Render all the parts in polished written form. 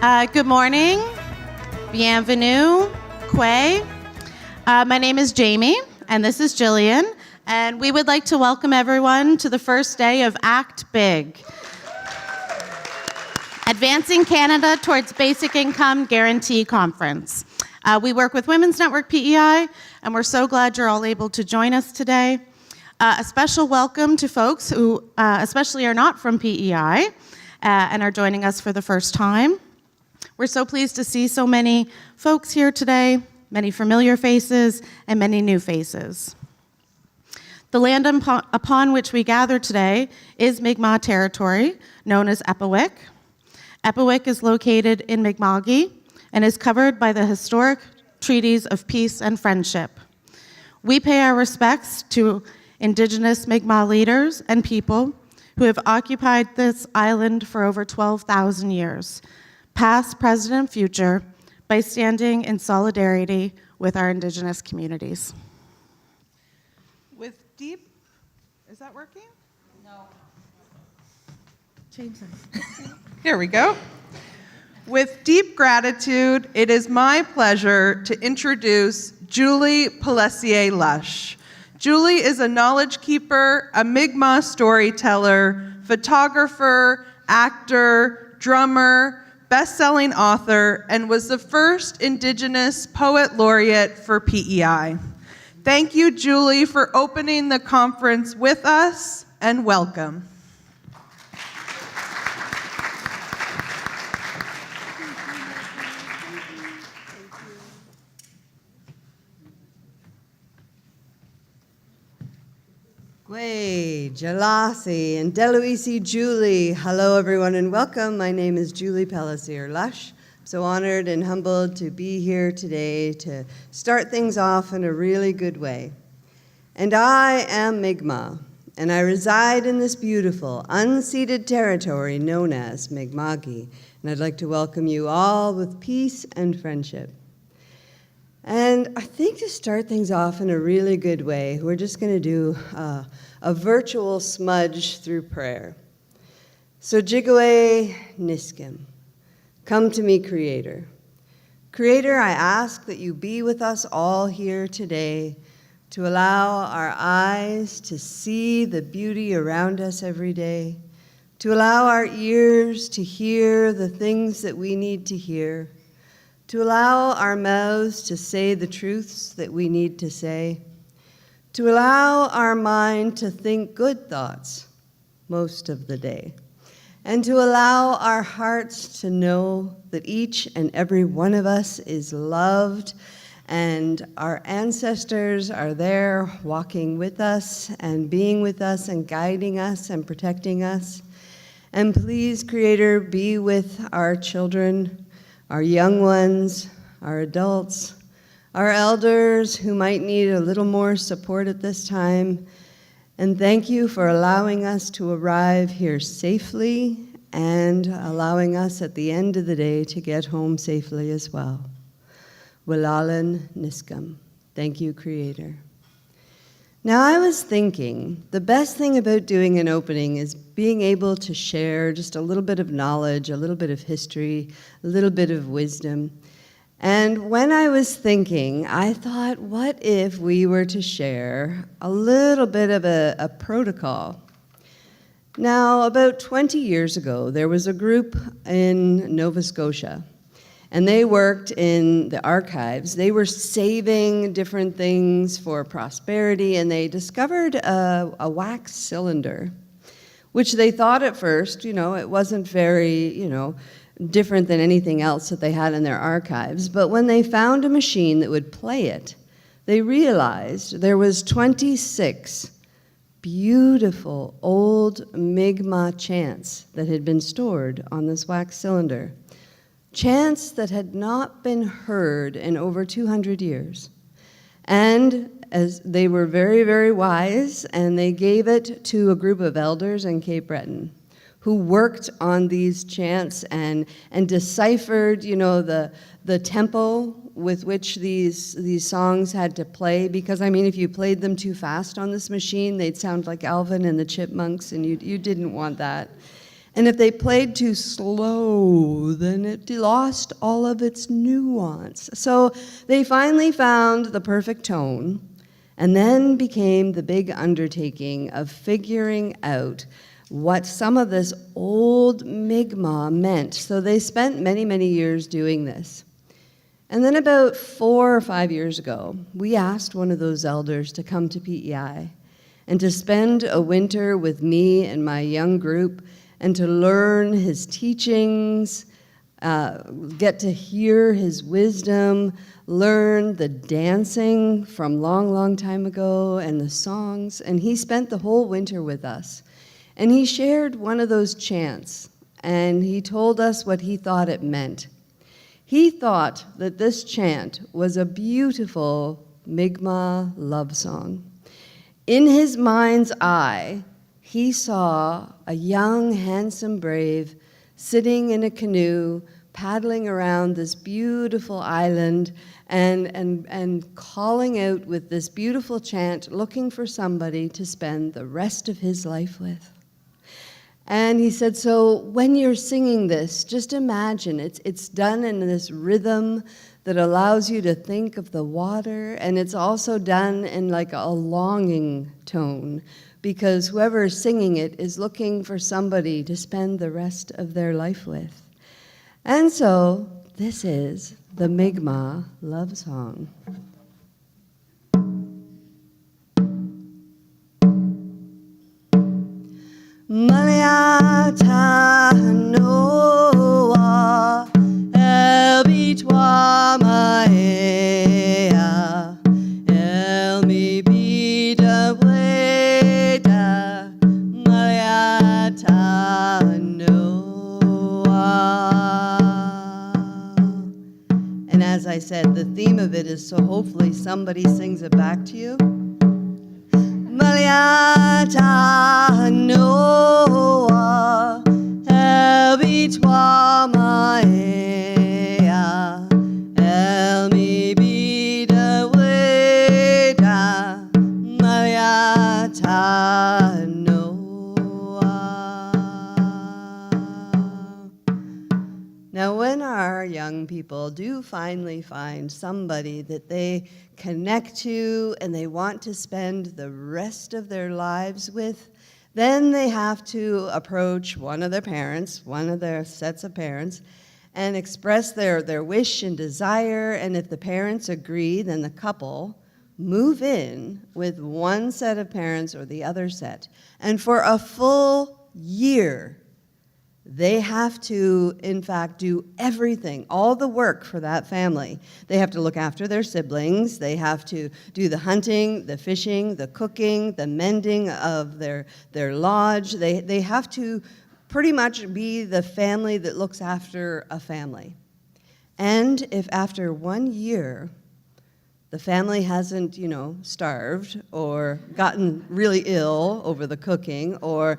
Good morning. Bienvenue. Quay. My name is Jamie, and this is Jillian, and we would like to welcome everyone to the first day of Act Big, Advancing Canada Towards Basic Income Guarantee Conference. We work with Women's Network PEI, and we're so glad you're all able to join us today. A special welcome to folks who especially are not from PEI and are joining us for the first time. We're so pleased to see so many folks here today, many familiar faces and many new faces. The land upon which we gather today is Mi'kmaq territory, known as Epawik. Epawik is located in Mi'kma'ki and is covered by the historic treaties of peace and friendship. We pay our respects to Indigenous Mi'kmaq leaders and people who have occupied this island for over 12,000 years, past, present, and future, by standing in solidarity with our Indigenous communities. With deep, is that working? No. Change this. Here we go. With deep gratitude, it is my pleasure to introduce Julie Pellessier-Lush. Julie is a knowledge keeper, a Mi'kmaq storyteller, photographer, actor, drummer, best-selling author, and was the first Indigenous Poet Laureate for PEI. Thank you, Julie, for opening the conference with us, and welcome. Gway, Jalasi, and Deluisi Julie. Hello, everyone, and welcome. My name is Julie Pellessier-Lush. I'm so honored and humbled to be here today to start things off in a really good way. And I am Mi'kmaq, and I reside in this beautiful, unceded territory known as Mi'kma'ki, and I'd like to welcome you all with peace and friendship. And I think to start things off in a really good way, we're just going to do a virtual smudge through prayer. So Jigaway Niskim, come to me, Creator. Creator, I ask that you be with us all here today to allow our eyes to see the beauty around us every day, to allow our ears to hear the things that we need to hear, to allow our mouths to say the truths that we need to say, to allow our mind to think good thoughts most of the day, and to allow our hearts to know that each and every one of us is loved and our ancestors are there walking with us and being with us and guiding us and protecting us. And please, Creator, be with our children, our young ones, our adults, our elders who might need a little more support at this time. And thank you for allowing us to arrive here safely and allowing us at the end of the day to get home safely as well. Willalan Niskum. Thank you, Creator. Now, I was thinking, the best thing about doing an opening is being able to share just a little bit of knowledge, a little bit of history, a little bit of wisdom. And when I was thinking, I thought, what if we were to share a little bit of a protocol? Now, about 20 years ago, there was a group in Nova Scotia, and they worked in the archives. They were saving different things for prosperity, and they discovered a wax cylinder, which they thought at first, it wasn't very, different than anything else that they had in their archives. But when they found a machine that would play it, they realized there was 26 beautiful old Mi'kmaq chants that had been stored on this wax cylinder. Chants that had not been heard in over 200 years. And as they were very, very wise, and they gave it to a group of elders in Cape Breton who worked on these chants and deciphered, the tempo with which these songs had to play. Because, if you played them too fast on this machine, they'd sound like Alvin and the Chipmunks, and you didn't want that. And if they played too slow, then it lost all of its nuance. So they finally found the perfect tone, and then became the big undertaking of figuring out what some of this old Mi'kmaq meant. So they spent many, many years doing this. And then about 4 or 5 years ago, we asked one of those elders to come to PEI and to spend a winter with me and my young group and to learn his teachings, get to hear his wisdom, learn the dancing from long, long time ago and the songs. And he spent the whole winter with us. And he shared one of those chants, and he told us what he thought it meant. He thought that this chant was a beautiful Mi'kmaq love song. In his mind's eye, he saw a young, handsome brave sitting in a canoe, paddling around this beautiful island and calling out with this beautiful chant, looking for somebody to spend the rest of his life with. And he said, so when you're singing this, just imagine it's done in this rhythm that allows you to think of the water, and it's also done in like a longing tone, because whoever is singing it is looking for somebody to spend the rest of their life with. And so this is the Mi'kmaq love song. Maliata noa el bitwa maea el mi bida weda maliata noa. And as I said, the theme of it is so hopefully somebody sings it back to you. Maliata noa el bitwa maea el mi bida weda maliata noa. Now, when our young people do finally find somebody that they connect to and they want to spend the rest of their lives with, then they have to approach one of their parents, one of their sets of parents, and express their wish and desire. And if the parents agree, then the couple move in with one set of parents or the other set. And for a full year, they have to, in fact, do everything, all the work for that family. They have to look after their siblings. They have to do the hunting, the fishing, the cooking, the mending of their lodge. They have to pretty much be the family that looks after a family. And if after 1 year, the family hasn't, starved or gotten really ill over the cooking, or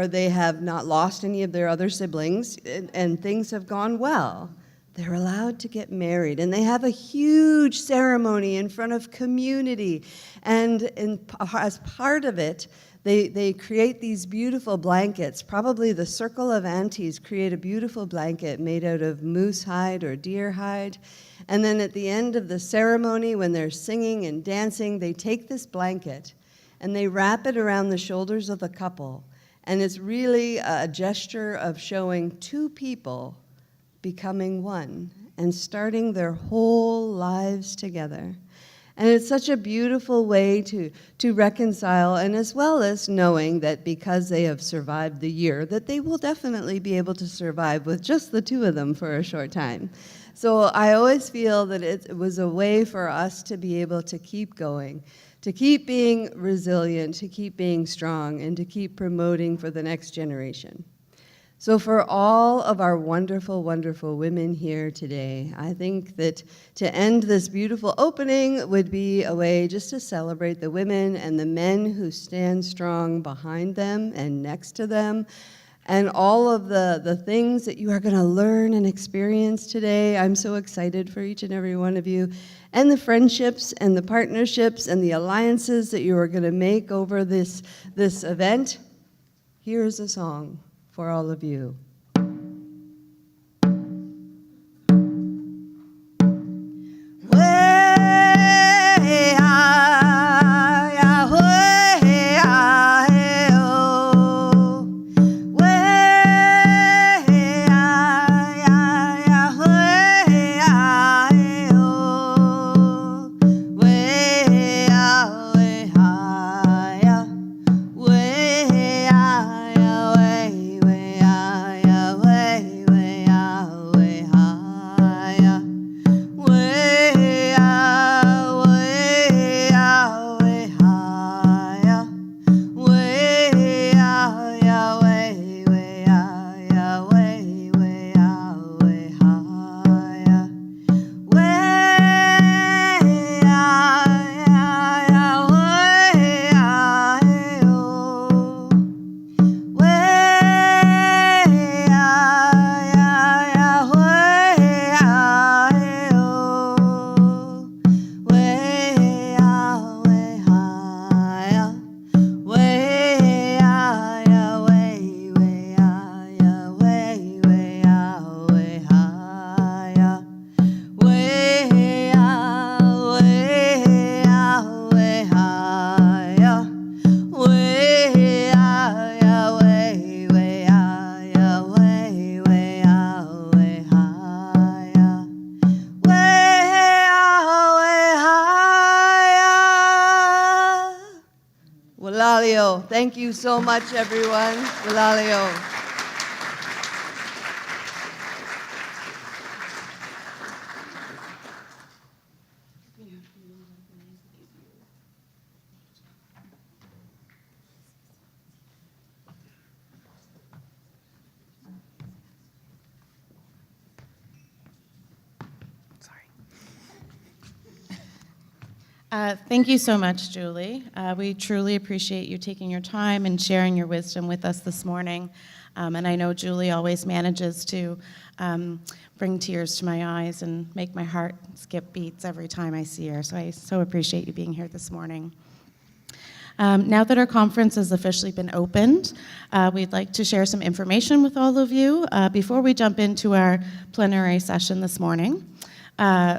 they have not lost any of their other siblings, and things have gone well, they're allowed to get married. And they have a huge ceremony in front of community. And as part of it, they create these beautiful blankets. Probably the Circle of Aunties create a beautiful blanket made out of moose hide or deer hide. And then at the end of the ceremony, when they're singing and dancing, they take this blanket and they wrap it around the shoulders of the couple. And it's really a gesture of showing two people becoming one and starting their whole lives together. And it's such a beautiful way to reconcile, and as well as knowing that because they have survived the year, that they will definitely be able to survive with just the two of them for a short time. So I always feel that it was a way for us to be able to keep going, to keep being resilient, to keep being strong, and to keep promoting for the next generation. So for all of our wonderful, wonderful women here today, I think that to end this beautiful opening would be a way just to celebrate the women and the men who stand strong behind them and next to them, and all of the things that you are going to learn and experience today. I'm so excited for each and every one of you, and the friendships and the partnerships and the alliances that you are going to make over this event. Here's a song for all of you. Walalio. Thank you so much, everyone. Walalio. Thank you so much, Julie. We truly appreciate you taking your time and sharing your wisdom with us this morning. And I know Julie always manages to bring tears to my eyes and make my heart skip beats every time I see her. So I so appreciate you being here this morning. Now that our conference has officially been opened, we'd like to share some information with all of you before we jump into our plenary session this morning.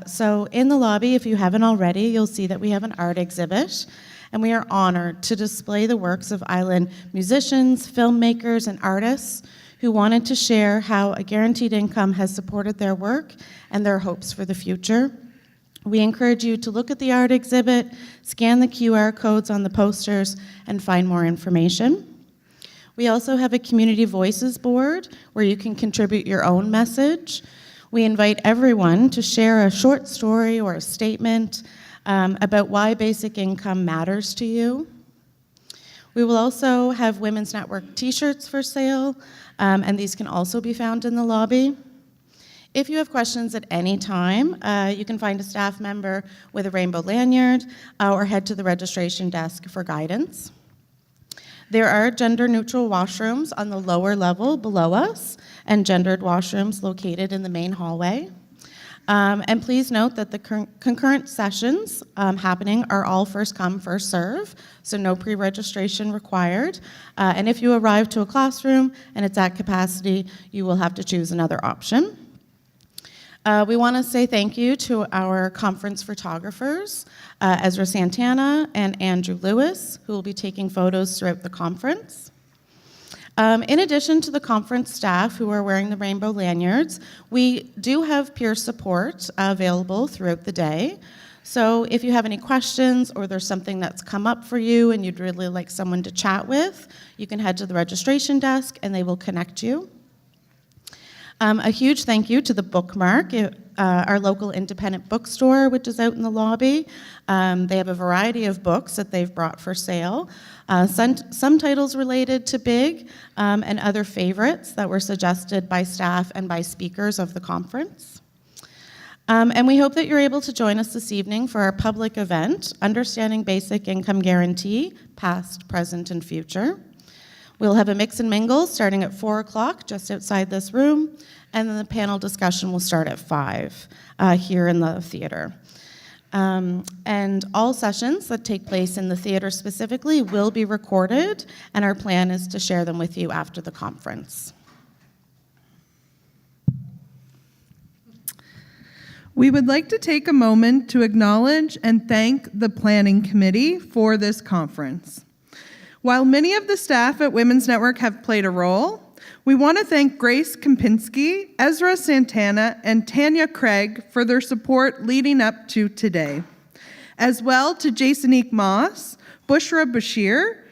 So in the lobby, if you haven't already, you'll see that we have an art exhibit, and we are honored to display the works of island musicians, filmmakers, and artists who wanted to share how a guaranteed income has supported their work and their hopes for the future. We encourage you to look at the art exhibit, scan the QR codes on the posters, and find more information. We also have a Community Voices board where you can contribute your own message. We invite everyone to share a short story or a statement about why basic income matters to you. We will also have Women's Network t-shirts for sale, and these can also be found in the lobby. If you have questions at any time, you can find a staff member with a rainbow lanyard or head to the registration desk for guidance. There are gender-neutral washrooms on the lower level below us and gendered washrooms located in the main hallway. And please note that the concurrent sessions happening are all first come, first serve, so no pre-registration required. And if you arrive to a classroom and it's at capacity, you will have to choose another option. We want to say thank you to our conference photographers, Ezra Santana and Andrew Lewis, who will be taking photos throughout the conference. In addition to the conference staff who are wearing the rainbow lanyards, we do have peer support available throughout the day. So if you have any questions or there's something that's come up for you and you'd really like someone to chat with, you can head to the registration desk and they will connect you. A huge thank you to the Bookmark, our local independent bookstore, which is out in the lobby. They have a variety of books that they've brought for sale. Some titles related to Big and other favorites that were suggested by staff and by speakers of the conference. And we hope that you're able to join us this evening for our public event, Understanding Basic Income Guarantee, Past, Present, and Future. We'll have a mix and mingle starting at 4 o'clock just outside this room, and then the panel discussion will start at 5 here in the theater. And all sessions that take place in the theater specifically will be recorded, and our plan is to share them with you after the conference. We would like to take a moment to acknowledge and thank the Planning Committee for this conference. While many of the staff at Women's Network have played a role, we want to thank Grace Kempinski, Ezra Santana, and Tanya Craig for their support leading up to today, as well to Jasonique Moss, Bushra Bashir,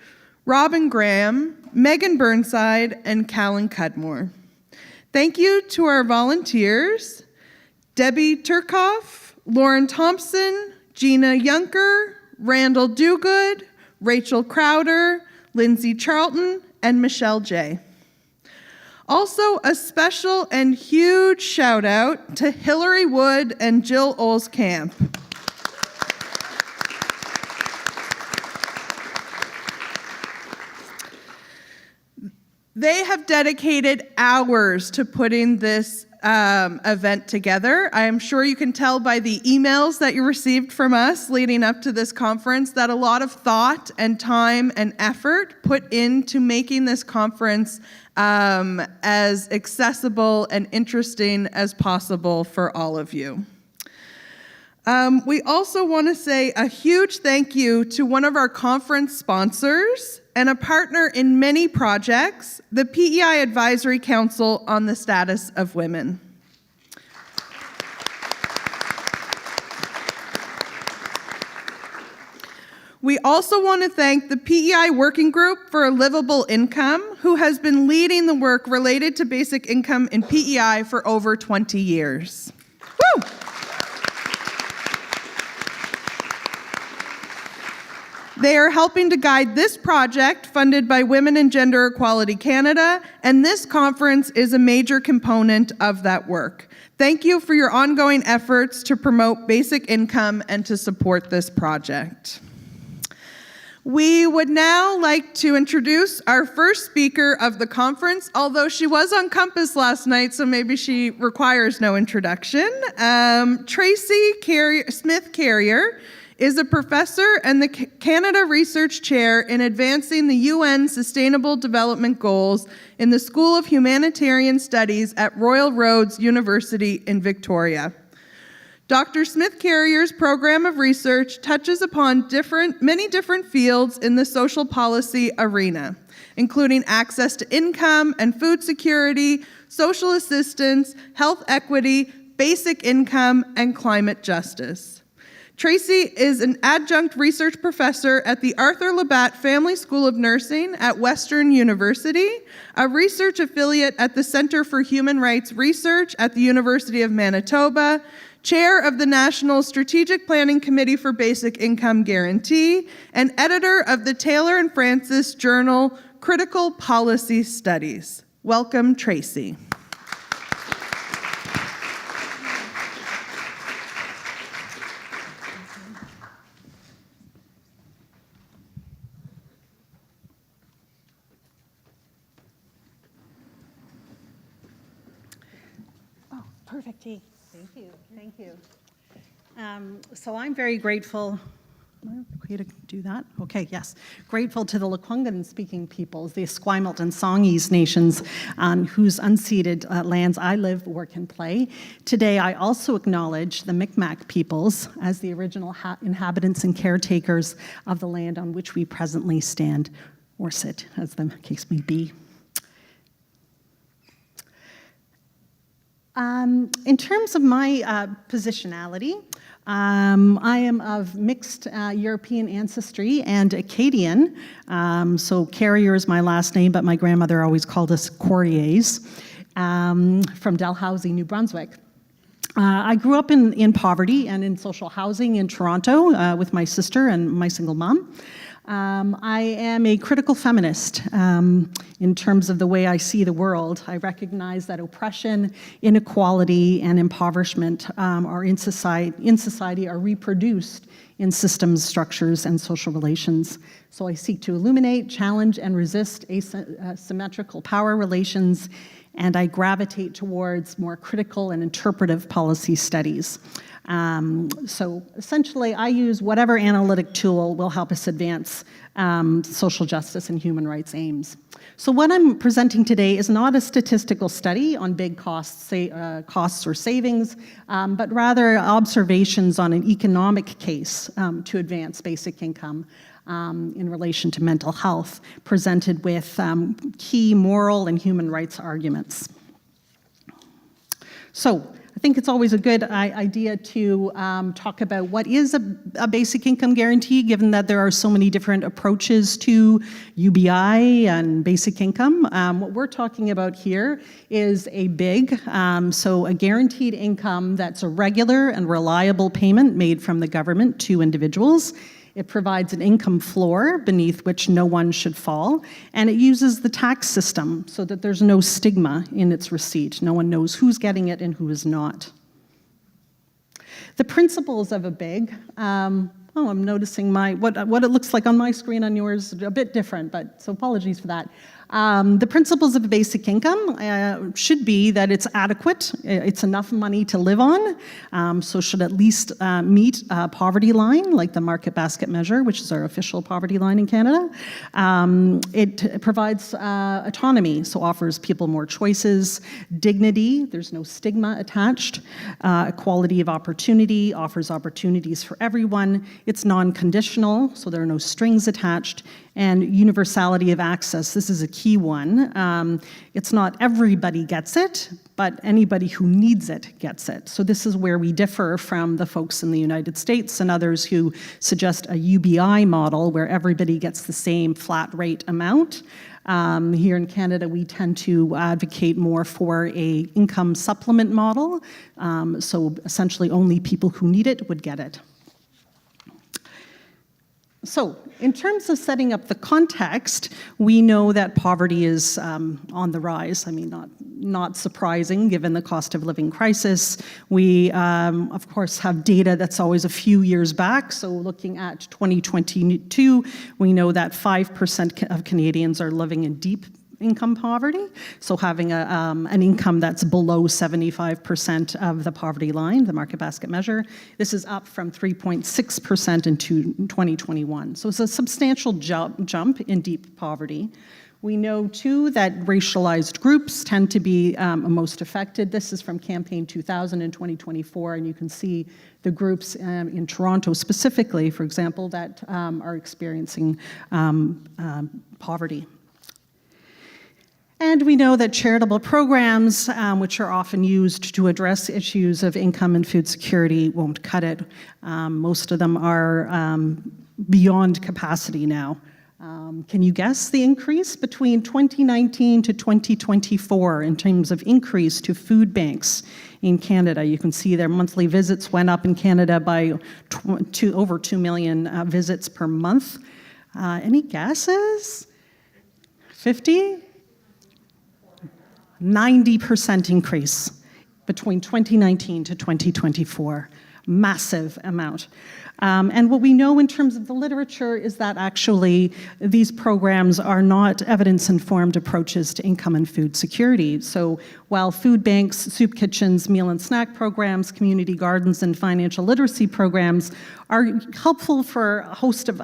Robin Graham, Megan Burnside, and Callan Cudmore. Thank you to our volunteers, Debbie Turkoff, Lauren Thompson, Gina Yunker, Randall Dugood, Rachel Crowder, Lindsay Charlton, and Michelle J. Also, a special and huge shout out to Hillary Wood and Jill Olskamp. They have dedicated hours to putting this event together. I am sure you can tell by the emails that you received from us leading up to this conference that a lot of thought and time and effort put into making this conference as accessible and interesting as possible for all of you. We also want to say a huge thank you to one of our conference sponsors and a partner in many projects, the PEI Advisory Council on the Status of Women. We also want to thank the PEI Working Group for a Livable Income, who has been leading the work related to basic income in PEI for over 20 years. Woo! They are helping to guide this project funded by Women and Gender Equality Canada, and this conference is a major component of that work. Thank you for your ongoing efforts to promote basic income and to support this project. We would now like to introduce our first speaker of the conference, although she was on Compass last night, so maybe she requires no introduction. Tracy Smith-Carrier is a professor and the Canada Research Chair in Advancing the UN Sustainable Development Goals in the School of Humanitarian Studies at Royal Roads University in Victoria. Dr. Smith-Carrier's program of research touches upon many different fields in the social policy arena, including access to income and food security, social assistance, health equity, basic income, and climate justice. Tracy is an adjunct research professor at the Arthur Labatt Family School of Nursing at Western University, a research affiliate at the Centre for Human Rights Research at the University of Manitoba, chair of the National Strategic Planning Committee for Basic Income Guarantee, and editor of the Taylor and Francis journal, Critical Policy Studies. Welcome, Tracy. Perfect. Thank you. Thank you. So I'm very grateful. Okay to do that? Okay, yes. Grateful to the Lekwungen-speaking peoples, the Esquimalt and Songhees nations on whose unceded lands I live, work, and play. Today, I also acknowledge the Mi'kmaq peoples as the original inhabitants and caretakers of the land on which we presently stand, or sit, as the case may be. In terms of my positionality, I am of mixed European ancestry and Acadian. So Carrier is my last name, but my grandmother always called us Courriers, from Dalhousie, New Brunswick. I grew up in poverty and in social housing in Toronto with my sister and my single mom. I am a critical feminist in terms of the way I see the world. I recognize that oppression, inequality, and impoverishment are in society are reproduced in systems, structures, and social relations. So I seek to illuminate, challenge, and resist asymmetrical power relations and I gravitate towards more critical and interpretive policy studies. So essentially, I use whatever analytic tool will help us advance social justice and human rights aims. So what I'm presenting today is not a statistical study on big costs or savings, but rather observations on an economic case to advance basic income in relation to mental health, presented with key moral and human rights arguments. So I think it's always a good idea to talk about what is a basic income guarantee, given that there are so many different approaches to UBI and basic income. What we're talking about here is a BIG, so a guaranteed income that's a regular and reliable payment made from the government to individuals. It provides an income floor beneath which no one should fall, and it uses the tax system so that there's no stigma in its receipt. No one knows who's getting it and who is not. The principles of a BIG, I'm noticing what it looks like on my screen, on yours, a bit different, but so apologies for that. The principles of basic income should be that it's adequate, it's enough money to live on, so should at least meet a poverty line, like the market basket measure, which is our official poverty line in Canada. It provides autonomy, so offers people more choices, dignity, there's no stigma attached, equality of opportunity, offers opportunities for everyone. It's non-conditional, so there are no strings attached, and universality of access. This is a key one. It's not everybody gets it, but anybody who needs it gets it. So this is where we differ from the folks in the United States and others who suggest a UBI model where everybody gets the same flat rate amount. Here in Canada, we tend to advocate more for a income supplement model. So essentially only people who need it would get it. So, in terms of setting up the context, we know that poverty is on the rise. I mean, not surprising given the cost of living crisis. We, of course, have data that's always a few years back. So, looking at 2022, we know that 5% of Canadians are living in deep income poverty, so having an income that's below 75% of the poverty line, the market basket measure. This is up from 3.6% in 2021. So it's a substantial jump in deep poverty. We know, too, that racialized groups tend to be most affected. This is from Campaign 2000 in 2024, and you can see the groups in Toronto specifically, for example, that are experiencing poverty. And we know that charitable programs, which are often used to address issues of income and food security, won't cut it. Most of them are beyond capacity now. Can you guess the increase between 2019 to 2024 in terms of increase to food banks in Canada? You can see their monthly visits went up in Canada by over 2 million visits per month. Any guesses? 50? 90% increase between 2019 to 2024. Massive amount. And what we know in terms of the literature is that actually these programs are not evidence-informed approaches to income and food security. So while food banks, soup kitchens, meal and snack programs, community gardens, and financial literacy programs are helpful for a host of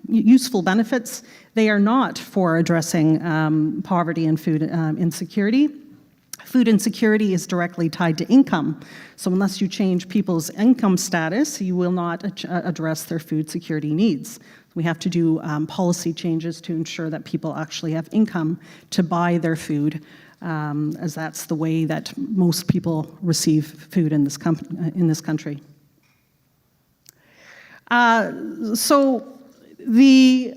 useful benefits, they are not for addressing poverty and food insecurity. Food insecurity is directly tied to income. So unless you change people's income status, you will not address their food security needs. We have to do policy changes to ensure that people actually have income to buy their food, as that's the way that most people receive food in this country. So the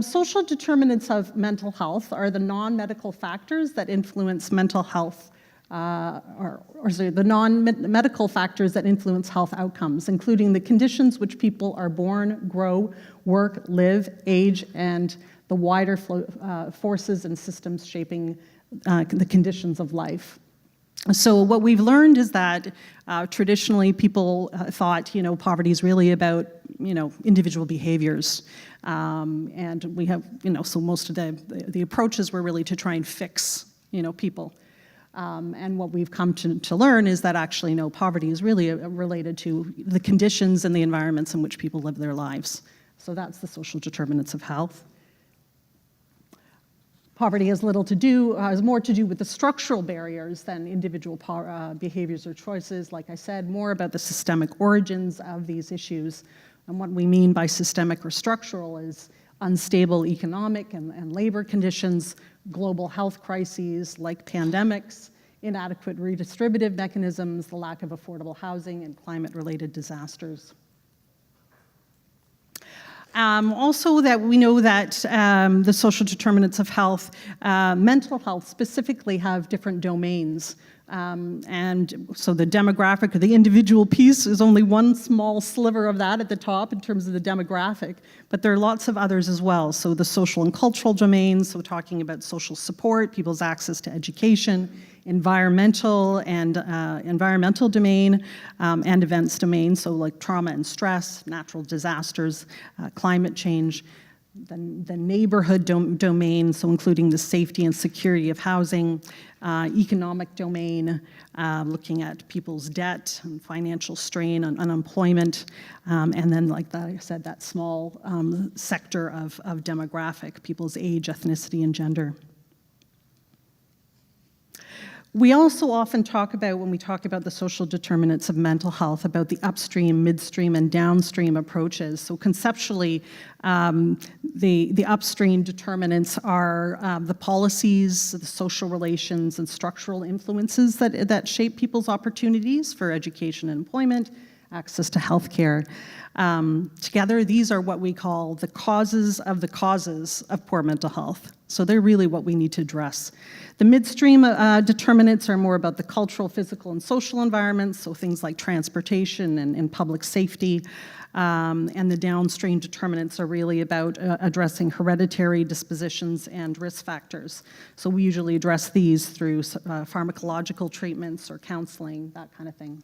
social determinants of mental health are the non-medical factors that influence mental health, the non-medical factors that influence health outcomes, including the conditions which people are born, grow, work, live, age, and the wider forces and systems shaping the conditions of life. So what we've learned is that traditionally people thought, poverty is really about, individual behaviors. And we have, so most of the approaches were really to try and fix, people. And what we've come to learn is that actually, no, poverty is really related to the conditions and the environments in which people live their lives. So that's the social determinants of health. Poverty has more to do with the structural barriers than individual behaviors or choices. Like I said, more about the systemic origins of these issues. And what we mean by systemic or structural is unstable economic and labor conditions, global health crises like pandemics, inadequate redistributive mechanisms, the lack of affordable housing, and climate-related disasters. Also, that we know that the social determinants of health, mental health specifically, have different domains. And so the demographic or the individual piece is only one small sliver of that at the top in terms of the demographic, but there are lots of others as well. So the social and cultural domains, so talking about social support, people's access to education, environmental domain, and events domain, so like trauma and stress, natural disasters, climate change. The neighborhood domain, so including the safety and security of housing, economic domain, looking at people's debt and financial strain and unemployment, and then, like I said, that small sector of demographic, people's age, ethnicity, and gender. We also often talk about, when we talk about the social determinants of mental health, about the upstream, midstream, and downstream approaches. So conceptually, the upstream determinants are the policies, the social relations, and structural influences that shape people's opportunities for education and employment, access to healthcare. Together, these are what we call the causes of poor mental health. So they're really what we need to address. The midstream determinants are more about the cultural, physical, and social environments, so things like transportation and public safety. And the downstream determinants are really about addressing hereditary dispositions and risk factors. So we usually address these through pharmacological treatments or counseling, that kind of thing.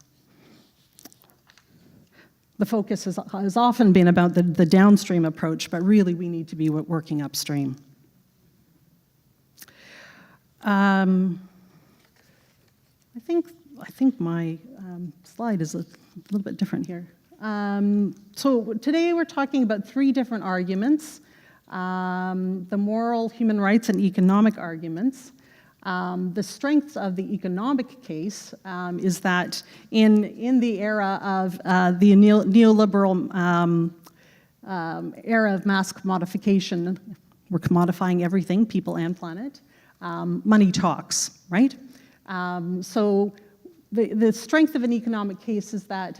The focus has often been about the downstream approach, but really we need to be working upstream. I think my slide is a little bit different here. So today we're talking about three different arguments: the moral, human rights, and economic arguments. The strengths of the economic case is that in the era of the neoliberal era of mass commodification, we're commodifying everything, people and planet. Money talks, right? So the strength of an economic case is that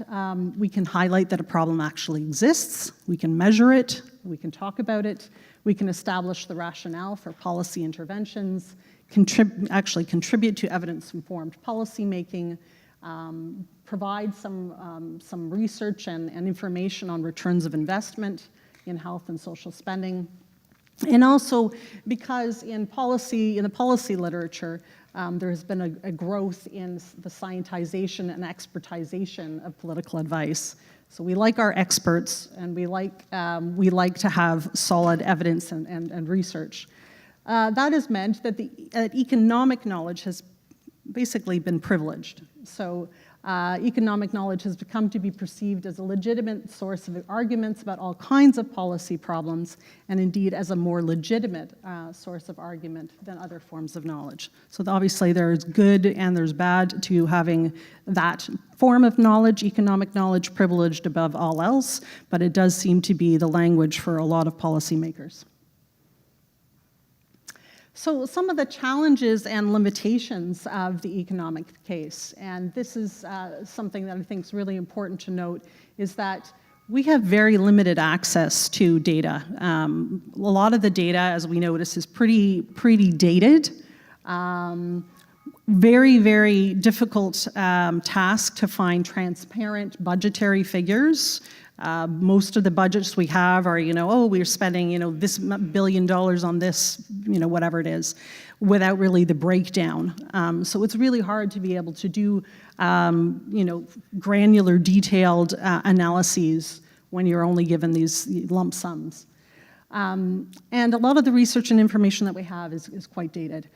we can highlight that a problem actually exists, we can measure it, we can talk about it, we can establish the rationale for policy interventions, actually contribute to evidence-informed policymaking, provide some research and information on returns of investment in health and social spending. And also because in the policy literature, there has been a growth in the scientization and expertization of political advice. So we like our experts, and we like to have solid evidence and research. That has meant that economic knowledge has basically been privileged. So economic knowledge has become to be perceived as a legitimate source of arguments about all kinds of policy problems, and indeed as a more legitimate source of argument than other forms of knowledge. So obviously there's good and there's bad to having that form of knowledge, economic knowledge, privileged above all else, but it does seem to be the language for a lot of policymakers. So some of the challenges and limitations of the economic case, and this is something that I think is really important to note, is that we have very limited access to data. A lot of the data, as we notice, is pretty dated. Very, very difficult task to find transparent budgetary figures. Most of the budgets we have are, we're spending, this $1 billion on this, whatever it is, without really the breakdown. So it's really hard to be able to do, granular, detailed analyses when you're only given these lump sums. And a lot of the research and information that we have is quite dated.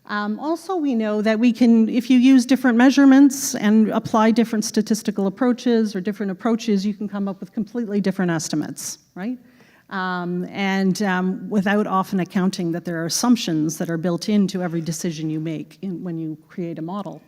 Also, we know that we can, if you use different measurements and apply different statistical approaches or different approaches, you can come up with completely different estimates, right? Without often accounting that there are assumptions that are built into every decision you make when you create a model.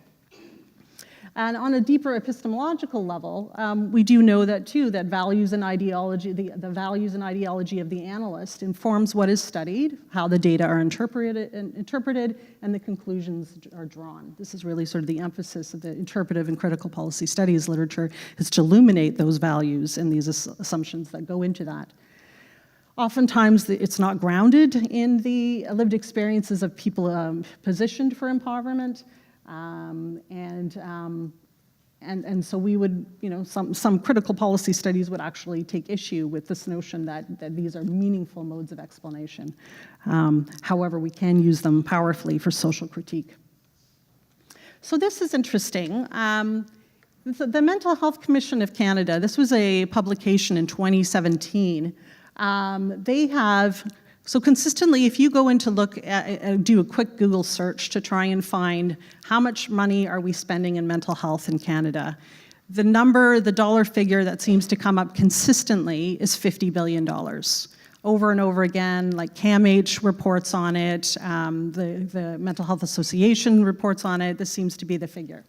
And on a deeper epistemological level, we do know that too, that values and ideology, the values and ideology of the analyst informs what is studied, how the data are interpreted, and the conclusions are drawn. This is really sort of the emphasis of the interpretive and critical policy studies literature, is to illuminate those values and these assumptions that go into that. Oftentimes, it's not grounded in the lived experiences of people positioned for empowerment. And so we would, some critical policy studies would actually take issue with this notion that these are meaningful modes of explanation. However, we can use them powerfully for social critique. So this is interesting. The Mental Health Commission of Canada, this was a publication in 2017. They have, so consistently, if you go in to look at, do a quick Google search to try and find how much money are we spending in mental health in Canada, the dollar figure that seems to come up consistently is $50 billion. Over and over again, like CAMH reports on it, the Mental Health Association reports on it, this seems to be the figure.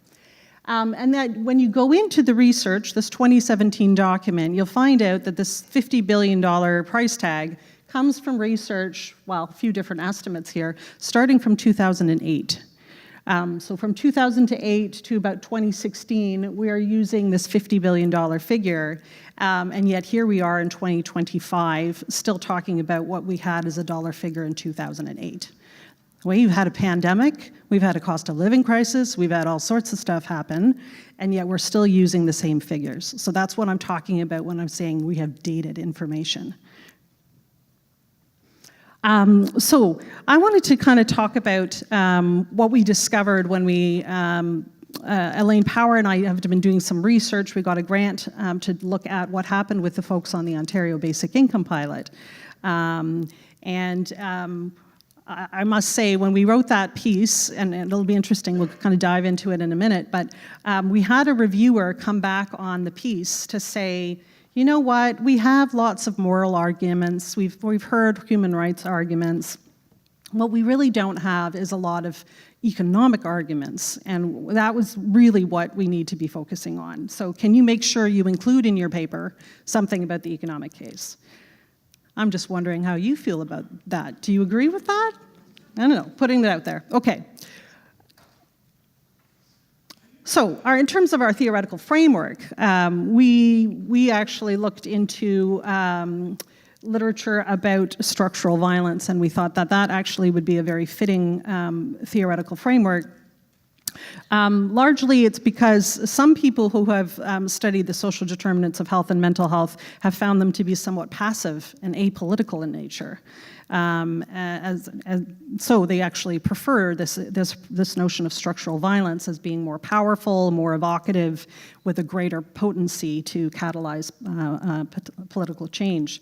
And that when you go into the research, this 2017 document, you'll find out that this $50 billion price tag comes from research, well, a few different estimates here, starting from 2008. So from 2008 to about 2016, we are using this $50 billion figure, and yet here we are in 2025, still talking about what we had as a dollar figure in 2008. We've had a pandemic, we've had a cost of living crisis, we've had all sorts of stuff happen, and yet we're still using the same figures. So that's what I'm talking about when I'm saying we have dated information. So I wanted to kind of talk about what we discovered when we, Elaine Power and I have been doing some research. We got a grant to look at what happened with the folks on the Ontario Basic Income Pilot. I must say, when we wrote that piece, and it'll be interesting, we'll kind of dive into it in a minute, but we had a reviewer come back on the piece to say, you know what, we have lots of moral arguments, we've heard human rights arguments. What we really don't have is a lot of economic arguments, and that was really what we need to be focusing on. So can you make sure you include in your paper something about the economic case? I'm just wondering how you feel about that. Do you agree with that? I don't know, putting it out there. Okay. So in terms of our theoretical framework, we actually looked into literature about structural violence, and we thought that that actually would be a very fitting theoretical framework. Largely it's because some people who have studied the social determinants of health and mental health have found them to be somewhat passive and apolitical in nature. So they actually prefer this notion of structural violence as being more powerful, more evocative, with a greater potency to catalyze political change.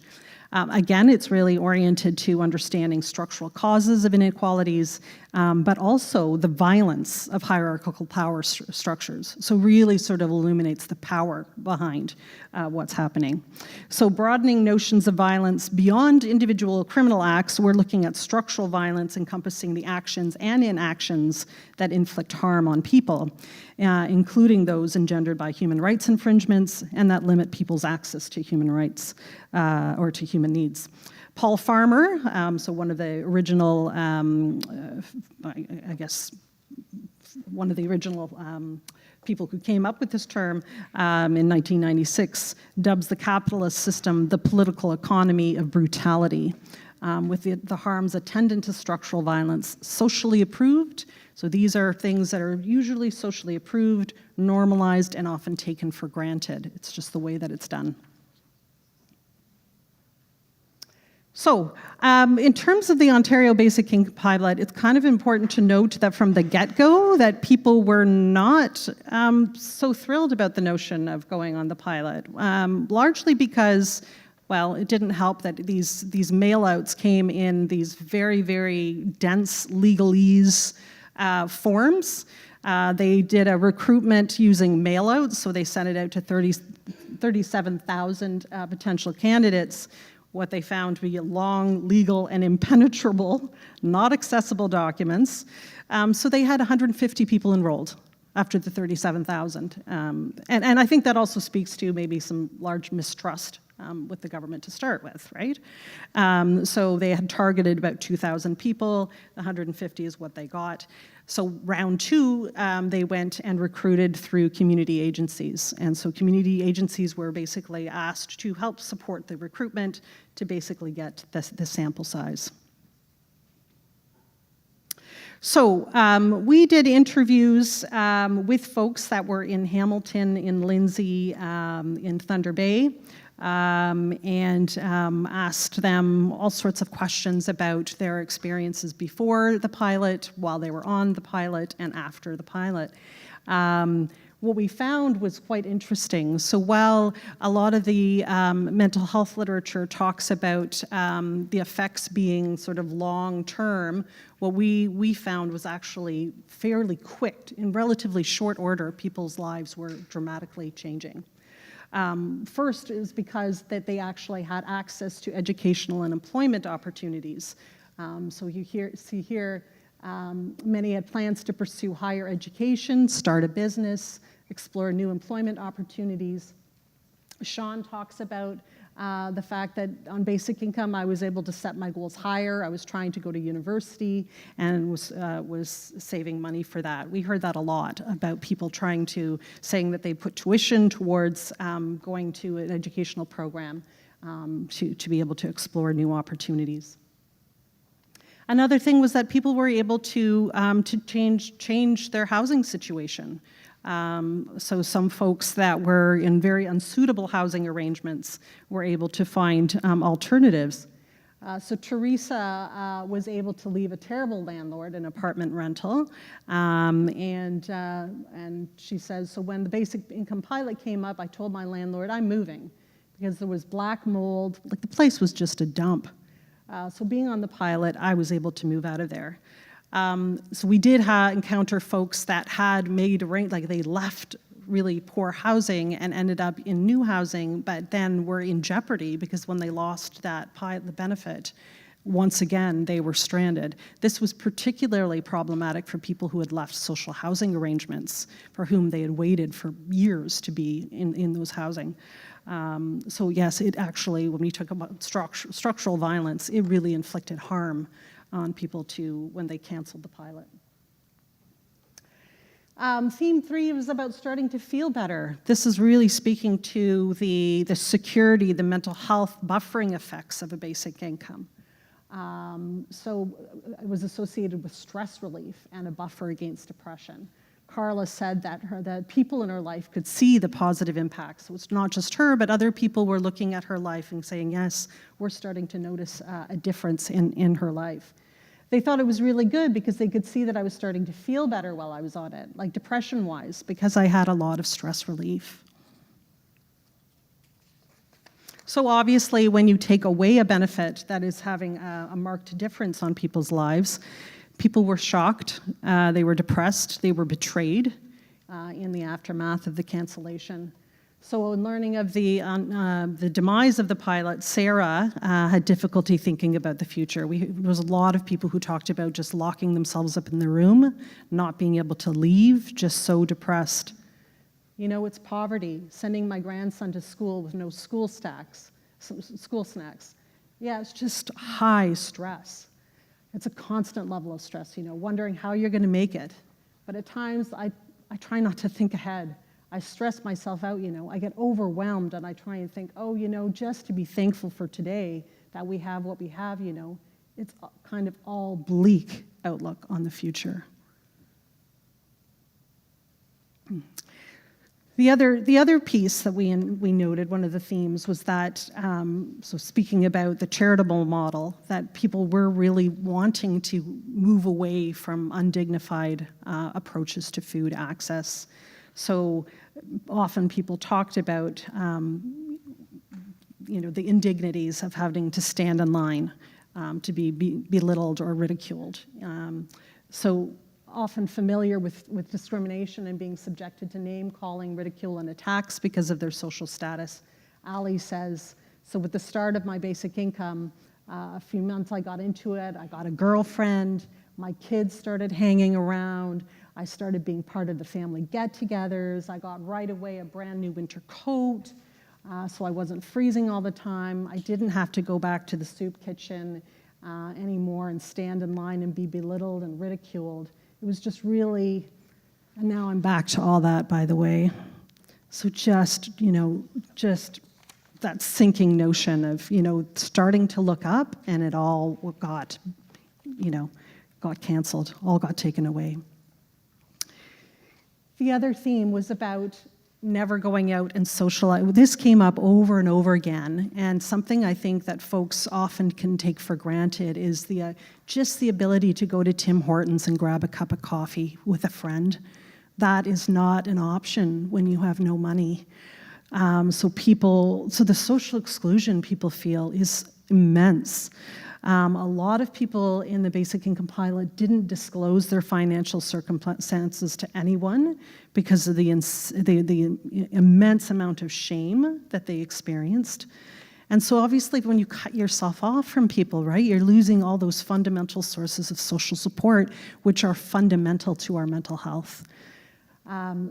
Again, it's really oriented to understanding structural causes of inequalities, but also the violence of hierarchical power structures. So really sort of illuminates the power behind what's happening. So broadening notions of violence beyond individual criminal acts, we're looking at structural violence encompassing the actions and inactions that inflict harm on people, including those engendered by human rights infringements and that limit people's access to human rights or to human needs. Paul Farmer, so one of the original, I guess, one of the original people who came up with this term in 1996, dubs the capitalist system the political economy of brutality, with the harms attendant to structural violence socially approved. So these are things that are usually socially approved, normalized, and often taken for granted. It's just the way that it's done. So, in terms of the Ontario Basic Income Pilot, it's kind of important to note that from the get-go that people were not so thrilled about the notion of going on the pilot, largely because, Well, it didn't help that these mail-outs came in these very, very dense legalese forms. They did a recruitment using mail-outs, so they sent it out to 37,000 potential candidates. What they found to be long, legal, and impenetrable, not accessible documents. So they had 150 people enrolled after the 37,000. And I think that also speaks to maybe some large mistrust with the government to start with, right? So they had targeted about 2,000 people, 150 is what they got. So round two, they went and recruited through community agencies. And so community agencies were basically asked to help support the recruitment to basically get the sample size. So we did interviews with folks that were in Hamilton, in Lindsay, in Thunder Bay, and asked them all sorts of questions about their experiences before the pilot, while they were on the pilot, and after the pilot. What we found was quite interesting. So while a lot of the mental health literature talks about the effects being sort of long-term, what we found was actually fairly quick. In relatively short order, people's lives were dramatically changing. First is because that they actually had access to educational and employment opportunities. So you see here, many had plans to pursue higher education, start a business, explore new employment opportunities. Sean talks about the fact that on basic income, I was able to set my goals higher. I was trying to go to university and was saving money for that. We heard that a lot about people saying that they put tuition towards going to an educational program to be able to explore new opportunities. Another thing was that people were able to change their housing situation. So some folks that were in very unsuitable housing arrangements were able to find alternatives. So Teresa was able to leave a terrible landlord, an apartment rental, and she says, so when the basic income pilot came up, I told my landlord, I'm moving, because there was black mold, like the place was just a dump. So being on the pilot, I was able to move out of there. So we did encounter folks that had like they left really poor housing and ended up in new housing, but then were in jeopardy because when they lost the benefit, once again, they were stranded. This was particularly problematic for people who had left social housing arrangements, for whom they had waited for years to be in those housing. So yes, it actually, when we talk about structural violence, it really inflicted harm on people when they canceled the pilot. Theme 3 was about starting to feel better. This is really speaking to the security, the mental health buffering effects of a basic income. So it was associated with stress relief and a buffer against depression. Carla said that people in her life could see the positive impacts. So it's not just her, but other people were looking at her life and saying, yes, we're starting to notice a difference in her life. They thought it was really good because they could see that I was starting to feel better while I was on it, like depression-wise, because I had a lot of stress relief. So obviously, when you take away a benefit that is having a marked difference on people's lives, people were shocked, they were depressed, they were betrayed in the aftermath of the cancellation. So in learning of the demise of the pilot, Sarah had difficulty thinking about the future. There was a lot of people who talked about just locking themselves up in the room, not being able to leave, just so depressed. You know, it's poverty, sending my grandson to school with no school snacks. Yeah, it's just high stress. It's a constant level of stress, wondering how you're going to make it. But at times, I try not to think ahead. I stress myself out, I get overwhelmed and I try and think, just to be thankful for today that we have what we have, it's kind of all bleak outlook on the future. The other piece that we noted, one of the themes, was that, so speaking about the charitable model, that people were really wanting to move away from undignified approaches to food access. So often people talked about the indignities of having to stand in line to be belittled or ridiculed. So often familiar with discrimination and being subjected to name-calling, ridicule, and attacks because of their social status. Ali says, so with the start of my basic income, a few months I got into it, I got a girlfriend, my kids started hanging around, I started being part of the family get-togethers, I got right away a brand new winter coat, so I wasn't freezing all the time, I didn't have to go back to the soup kitchen anymore and stand in line and be belittled and ridiculed. It was just really, and now I'm back to all that, by the way. So just that sinking notion of, starting to look up and it all got canceled, all got taken away. The other theme was about never going out and socialize. This came up over and over again, and something I think that folks often can take for granted is just the ability to go to Tim Hortons and grab a cup of coffee with a friend. That is not an option when you have no money. So the social exclusion people feel is immense. A lot of people in the basic income pilot didn't disclose their financial circumstances to anyone because of the immense amount of shame that they experienced. And so obviously when you cut yourself off from people, right, you're losing all those fundamental sources of social support, which are fundamental to our mental health.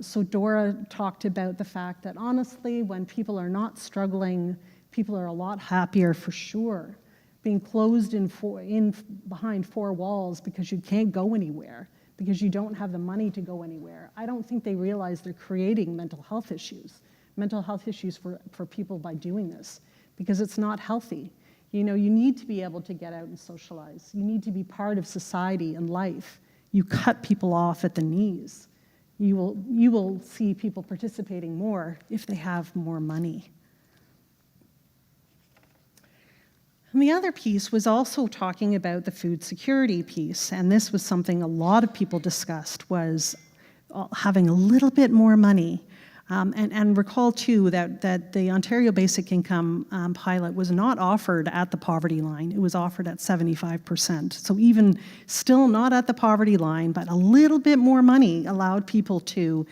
So Dora talked about the fact that honestly, when people are not struggling, people are a lot happier for sure. Being closed in behind four walls because you can't go anywhere, because you don't have the money to go anywhere. I don't think they realize they're creating mental health issues for people by doing this, because it's not healthy. You need to be able to get out and socialize. You need to be part of society and life. You cut people off at the knees. You will see people participating more if they have more money. And the other piece was also talking about the food security piece, and this was something a lot of people discussed, was having a little bit more money. And recall too that the Ontario Basic Income pilot was not offered at the poverty line, it was offered at 75%. So even still not at the poverty line, but a little bit more money allowed people to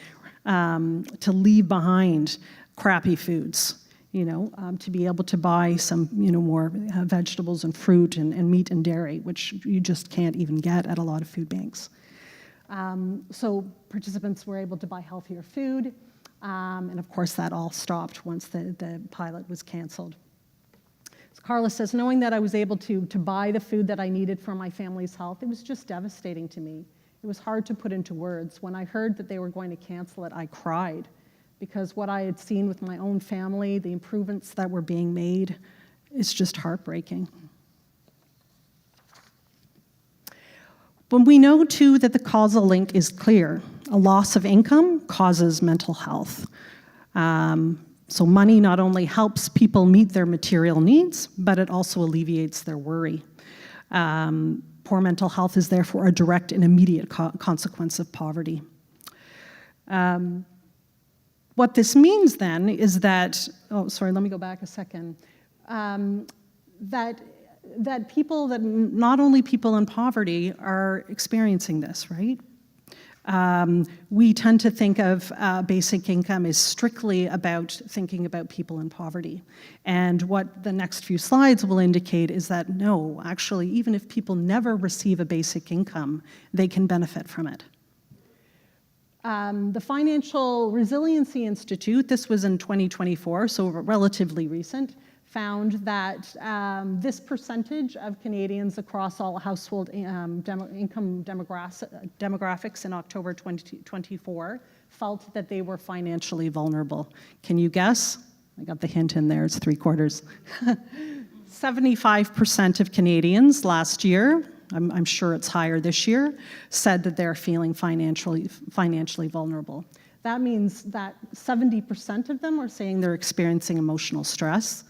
leave behind crappy foods. To be able to buy some, more vegetables and fruit and meat and dairy, which you just can't even get at a lot of food banks. So participants were able to buy healthier food, and of course that all stopped once the pilot was canceled. So Carla says, knowing that I was able to buy the food that I needed for my family's health, it was just devastating to me. It was hard to put into words. When I heard that they were going to cancel it, I cried. Because what I had seen with my own family, the improvements that were being made, is just heartbreaking. But we know too that the causal link is clear. A loss of income causes mental health. So money not only helps people meet their material needs, but it also alleviates their worry. Poor mental health is therefore a direct and immediate consequence of poverty. What this means then is that, let me go back a second, that not only people in poverty are experiencing this, right? We tend to think of basic income as strictly about thinking about people in poverty. And what the next few slides will indicate is that no, actually, even if people never receive a basic income, they can benefit from it. The Financial Resiliency Institute, this was in 2024, so relatively recent, found that this percentage of Canadians across all household income demographics in October 2024 felt that they were financially vulnerable. Can you guess? I got the hint in there, it's 3/4. 75% of Canadians last year, I'm sure it's higher this year, said that they're feeling financially vulnerable. That means that 70% of them are saying they're experiencing emotional stress,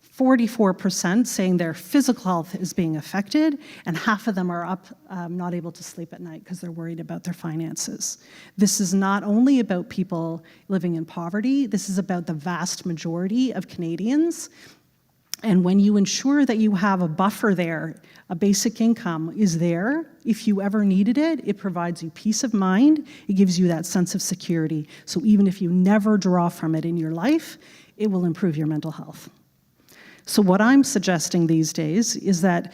44% saying their physical health is being affected, and half of them are up not able to sleep at night because they're worried about their finances. This is not only about people living in poverty, this is about the vast majority of Canadians. And when you ensure that you have a buffer there, a basic income is there. If you ever needed it, it provides you peace of mind. It gives you that sense of security. So even if you never draw from it in your life, it will improve your mental health. So what I'm suggesting these days is that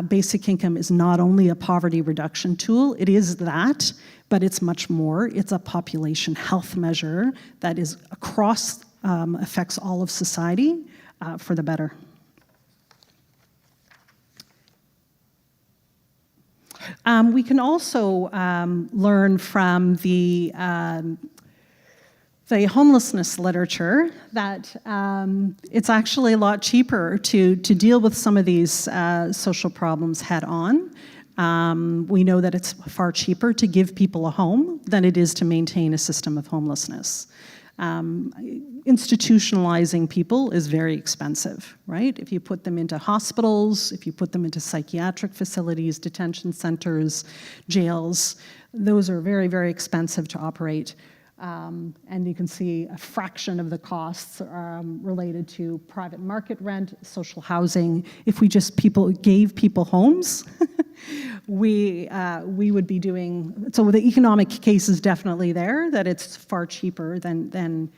basic income is not only a poverty reduction tool, it is that, but it's much more. It's a population health measure that is across, affects all of society for the better. We can also learn from the homelessness literature that it's actually a lot cheaper to deal with some of these social problems head on. We know that it's far cheaper to give people a home than it is to maintain a system of homelessness. Institutionalizing people is very expensive, right? If you put them into hospitals, if you put them into psychiatric facilities, detention centers, jails, those are very, very expensive to operate. And you can see a fraction of the costs related to private market rent, social housing. If we just gave people homes, we would be doing, so the economic case is definitely there, that it's far cheaper than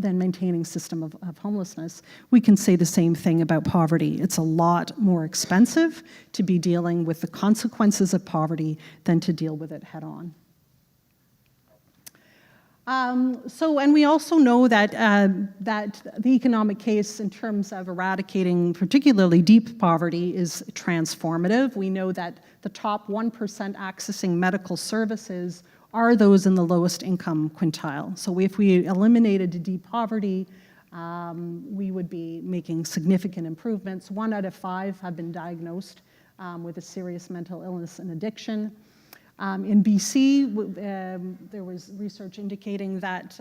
maintaining system of homelessness. We can say the same thing about poverty. It's a lot more expensive to be dealing with the consequences of poverty than to deal with it head on. And we also know that the economic case in terms of eradicating particularly deep poverty is transformative. We know that the top 1% accessing medical services are those in the lowest income quintile. So if we eliminated deep poverty, we would be making significant improvements. 1 out of 5 have been diagnosed with a serious mental illness and addiction. In BC, there was research indicating that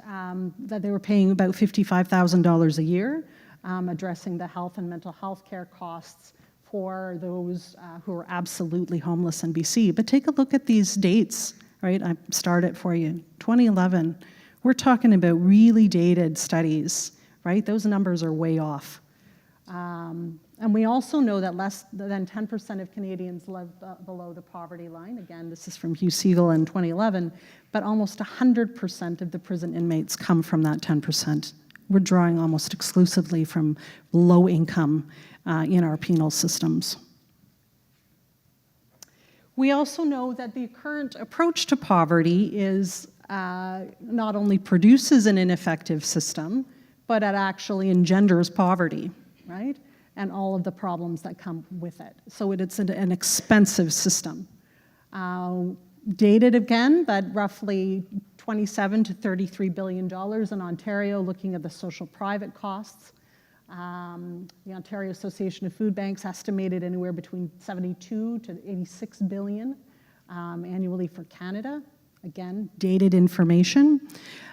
they were paying about $55,000 a year, addressing the health and mental health care costs for those who are absolutely homeless in BC. But take a look at these dates, right? I started for you. 2011, we're talking about really dated studies, right? Those numbers are way off. And we also know that less than 10% of Canadians live below the poverty line. Again, this is from Hugh Siegel in 2011, but almost 100% of the prison inmates come from that 10%. We're drawing almost exclusively from low income in our penal systems. We also know that the current approach to poverty is not only produces an ineffective system, but it actually engenders poverty, right? And all of the problems that come with it. So it's an expensive system. Dated again, that roughly $27 to $33 billion in Ontario, looking at the social private costs. The Ontario Association of Food Banks estimated anywhere between 72 to 86 billion annually for Canada. Again, dated information.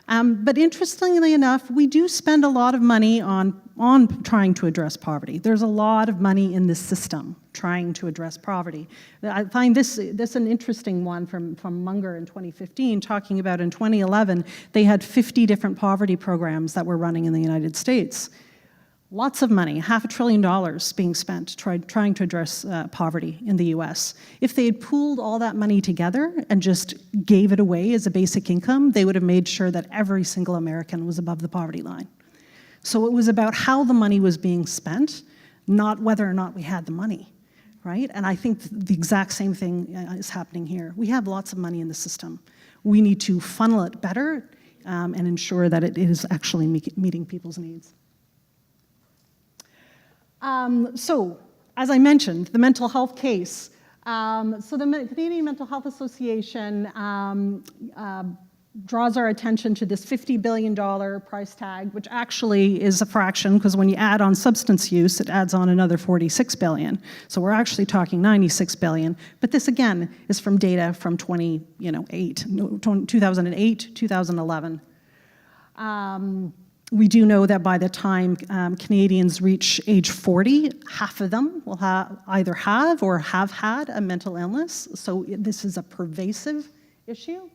But interestingly enough, we do spend a lot of money on trying to address poverty. There's a lot of money in this system trying to address poverty. I find this an interesting one from Munger in 2015, talking about in 2011, they had 50 different poverty programs that were running in the United States. Lots of money, $500 billion being spent trying to address poverty in the US. If they had pooled all that money together and just gave it away as a basic income, they would have made sure that every single American was above the poverty line. So it was about how the money was being spent, not whether or not we had the money, right? And I think the exact same thing is happening here. We have lots of money in the system. We need to funnel it better and ensure that it is actually meeting people's needs. So, as I mentioned, the mental health case. So the Canadian Mental Health Association draws our attention to this $50 billion price tag, which actually is a fraction, because when you add on substance use, it adds on another $46 billion. So we're actually talking $96 billion. But this, again, is from data from 2008, 2011. We do know that by the time Canadians reach age 40, half of them will either have or have had a mental illness. So this is a pervasive issue.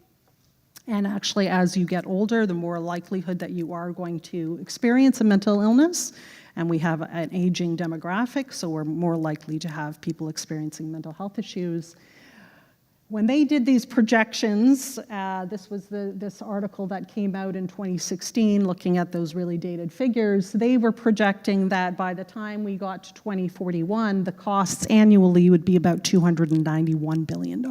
And actually, as you get older, the more likelihood that you are going to experience a mental illness. And we have an aging demographic, so we're more likely to have people experiencing mental health issues. When they did these projections, this was this article that came out in 2016 looking at those really dated figures. They were projecting that by the time we got to 2041, the costs annually would be about $291 billion.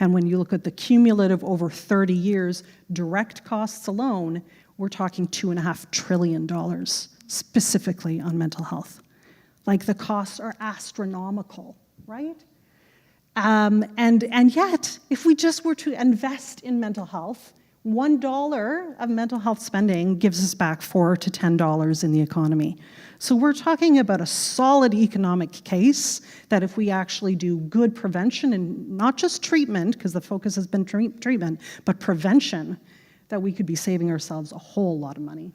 And when you look at the cumulative over 30 years, direct costs alone, we're talking $2.5 trillion specifically on mental health. Like, the costs are astronomical, right? And yet, if we just were to invest in mental health, $1 of mental health spending gives us back $4 to $10 in the economy. So we're talking about a solid economic case that if we actually do good prevention and not just treatment, because the focus has been treatment, but prevention, that we could be saving ourselves a whole lot of money.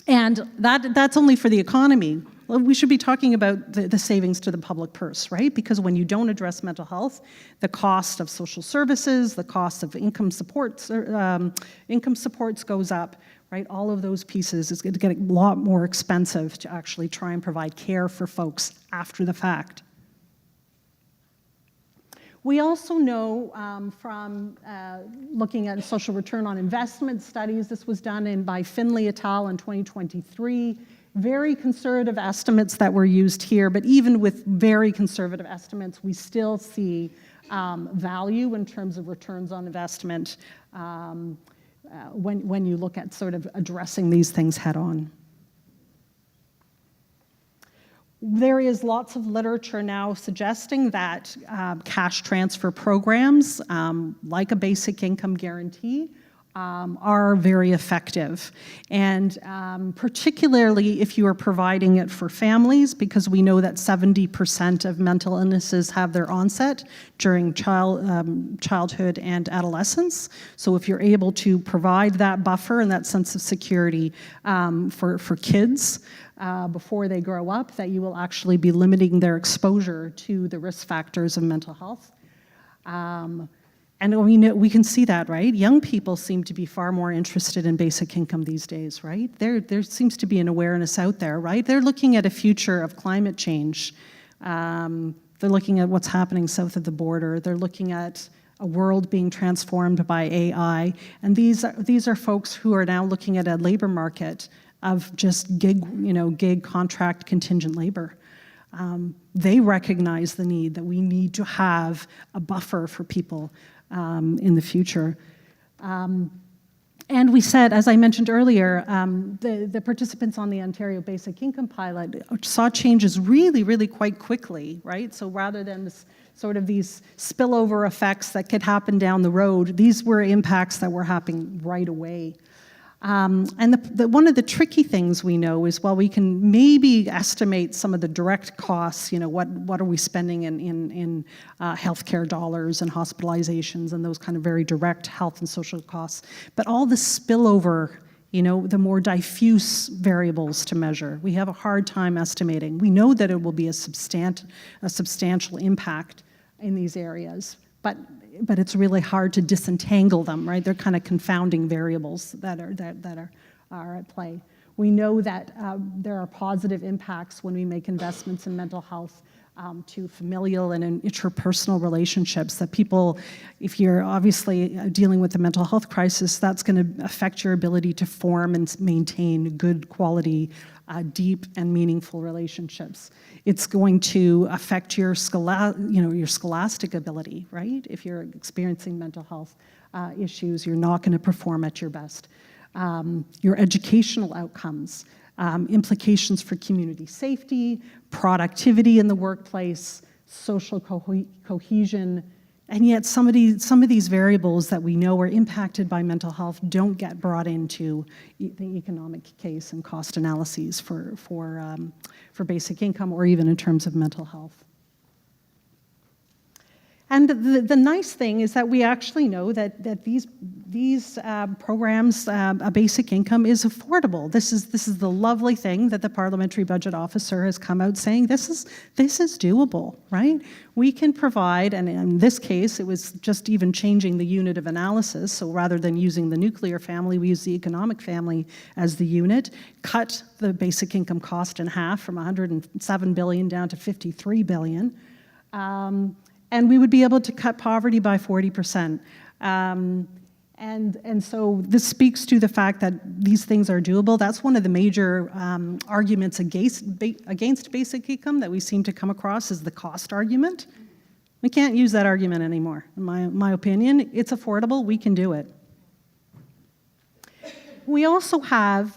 And that's only for the economy. Well, we should be talking about the savings to the public purse, right? Because when you don't address mental health, the cost of social services, the cost of income supports goes up, right? All of those pieces is going to get a lot more expensive to actually try and provide care for folks after the fact. We also know from looking at social return on investment studies, this was done by Finley et al. In 2023, very conservative estimates that were used here, but even with very conservative estimates, we still see value in terms of returns on investment when you look at sort of addressing these things head on. There is lots of literature now suggesting that cash transfer programs, like a basic income guarantee, are very effective. And particularly if you are providing it for families, because we know that 70% of mental illnesses have their onset during childhood and adolescence. So if you're able to provide that buffer and that sense of security for kids, before they grow up, that you will actually be limiting their exposure to the risk factors of mental health. And we can see that, right? Young people seem to be far more interested in basic income these days, right? There seems to be an awareness out there, right? They're looking at a future of climate change. They're looking at what's happening south of the border. They're looking at a world being transformed by AI. And these are folks who are now looking at a labor market of just gig contract contingent labor. They recognize the need that we need to have a buffer for people in the future. And we said, as I mentioned earlier, the participants on the Ontario Basic Income Pilot saw changes really, really quite quickly, right? So rather than this sort of these spillover effects that could happen down the road, these were impacts that were happening right away. And one of the tricky things we know is, while we can maybe estimate some of the direct costs, what are we spending in healthcare dollars and hospitalizations and those kind of very direct health and social costs, but all the spillover, the more diffuse variables to measure, we have a hard time estimating. We know that it will be a substantial impact in these areas, but it's really hard to disentangle them, right? They're kind of confounding variables that are at play. We know that there are positive impacts when we make investments in mental health to familial and interpersonal relationships, that people, if you're obviously dealing with a mental health crisis, that's going to affect your ability to form and maintain good quality, deep and meaningful relationships. It's going to affect your scholastic ability, right? If you're experiencing mental health issues, you're not going to perform at your best. Your educational outcomes, implications for community safety, productivity in the workplace, social cohesion, and yet some of these variables that we know are impacted by mental health don't get brought into the economic case and cost analyses for basic income, or even in terms of mental health. And the nice thing is that we actually know that these programs, a basic income, is affordable. This is the lovely thing that the Parliamentary Budget Officer has come out saying. This is doable, right? We can provide, and in this case, it was just even changing the unit of analysis. So rather than using the nuclear family, we use the economic family as the unit. Cut the basic income cost in half from 107 billion down to 53 billion. And we would be able to cut poverty by 40%. And so this speaks to the fact that these things are doable. That's one of the major arguments against basic income that we seem to come across is the cost argument. We can't use that argument anymore, in my opinion. It's affordable, we can do it. We also have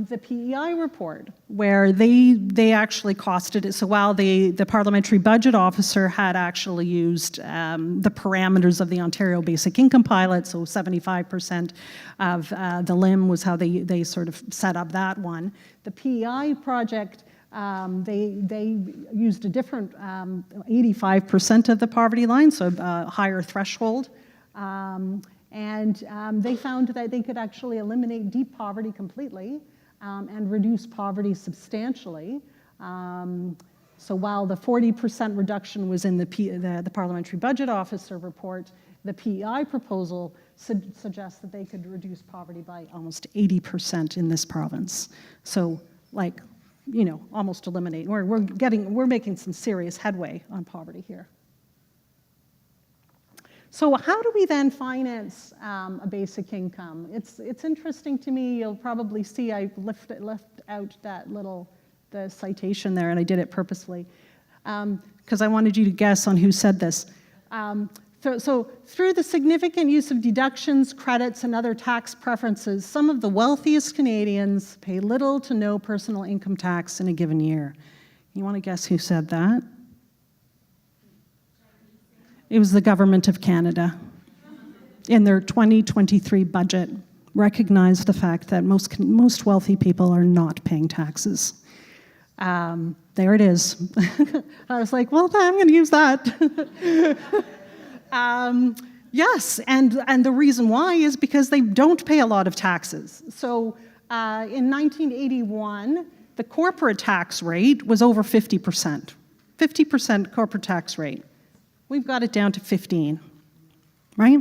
the PEI report, where they actually costed it. So while the Parliamentary Budget Officer had actually used the parameters of the Ontario Basic Income Pilot, so 75% of the LIM was how they sort of set up that one. The PEI project, they used a different 85% of the poverty line, so a higher threshold. And they found that they could actually eliminate deep poverty completely and reduce poverty substantially. So while the 40% reduction was in the Parliamentary Budget Officer report, the PEI proposal suggests that they could reduce poverty by almost 80% in this province. So, like, you know, almost eliminate. We're making some serious headway on poverty here. So how do we then finance a basic income? It's interesting to me. You'll probably see I left out the citation there, and I did it purposely because I wanted you to guess on who said this. So through the significant use of deductions, credits, and other tax preferences, some of the wealthiest Canadians pay little to no personal income tax in a given year. You want to guess who said that? It was the Government of Canada. In their 2023 budget, recognized the fact that most wealthy people are not paying taxes. There it is. I was like, well, I'm going to use that. Yes, and the reason why is because they don't pay a lot of taxes. So in 1981, the corporate tax rate was over 50%. 50% corporate tax rate. We've got it down to 15, right?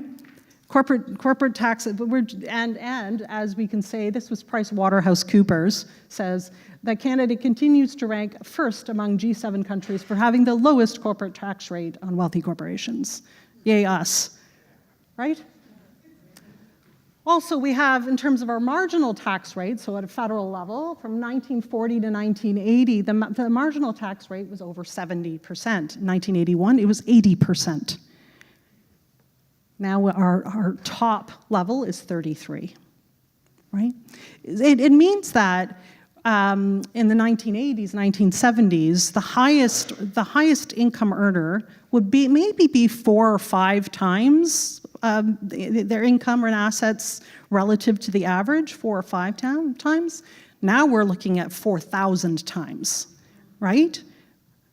Corporate tax, and as we can say, this was PricewaterhouseCoopers, says that Canada continues to rank first among G7 countries for having the lowest corporate tax rate on wealthy corporations. Yay us, right? Also, we have, in terms of our marginal tax rate, so at a federal level, from 1940 to 1980, the marginal tax rate was over 70%. In 1981, it was 80%. Now our top level is 33, right? It means that in the 1980s, 1970s, the highest income earner would maybe be 4 or 5 times their income and assets relative to the average, 4 or 5 times. Now we're looking at 4,000 times, right?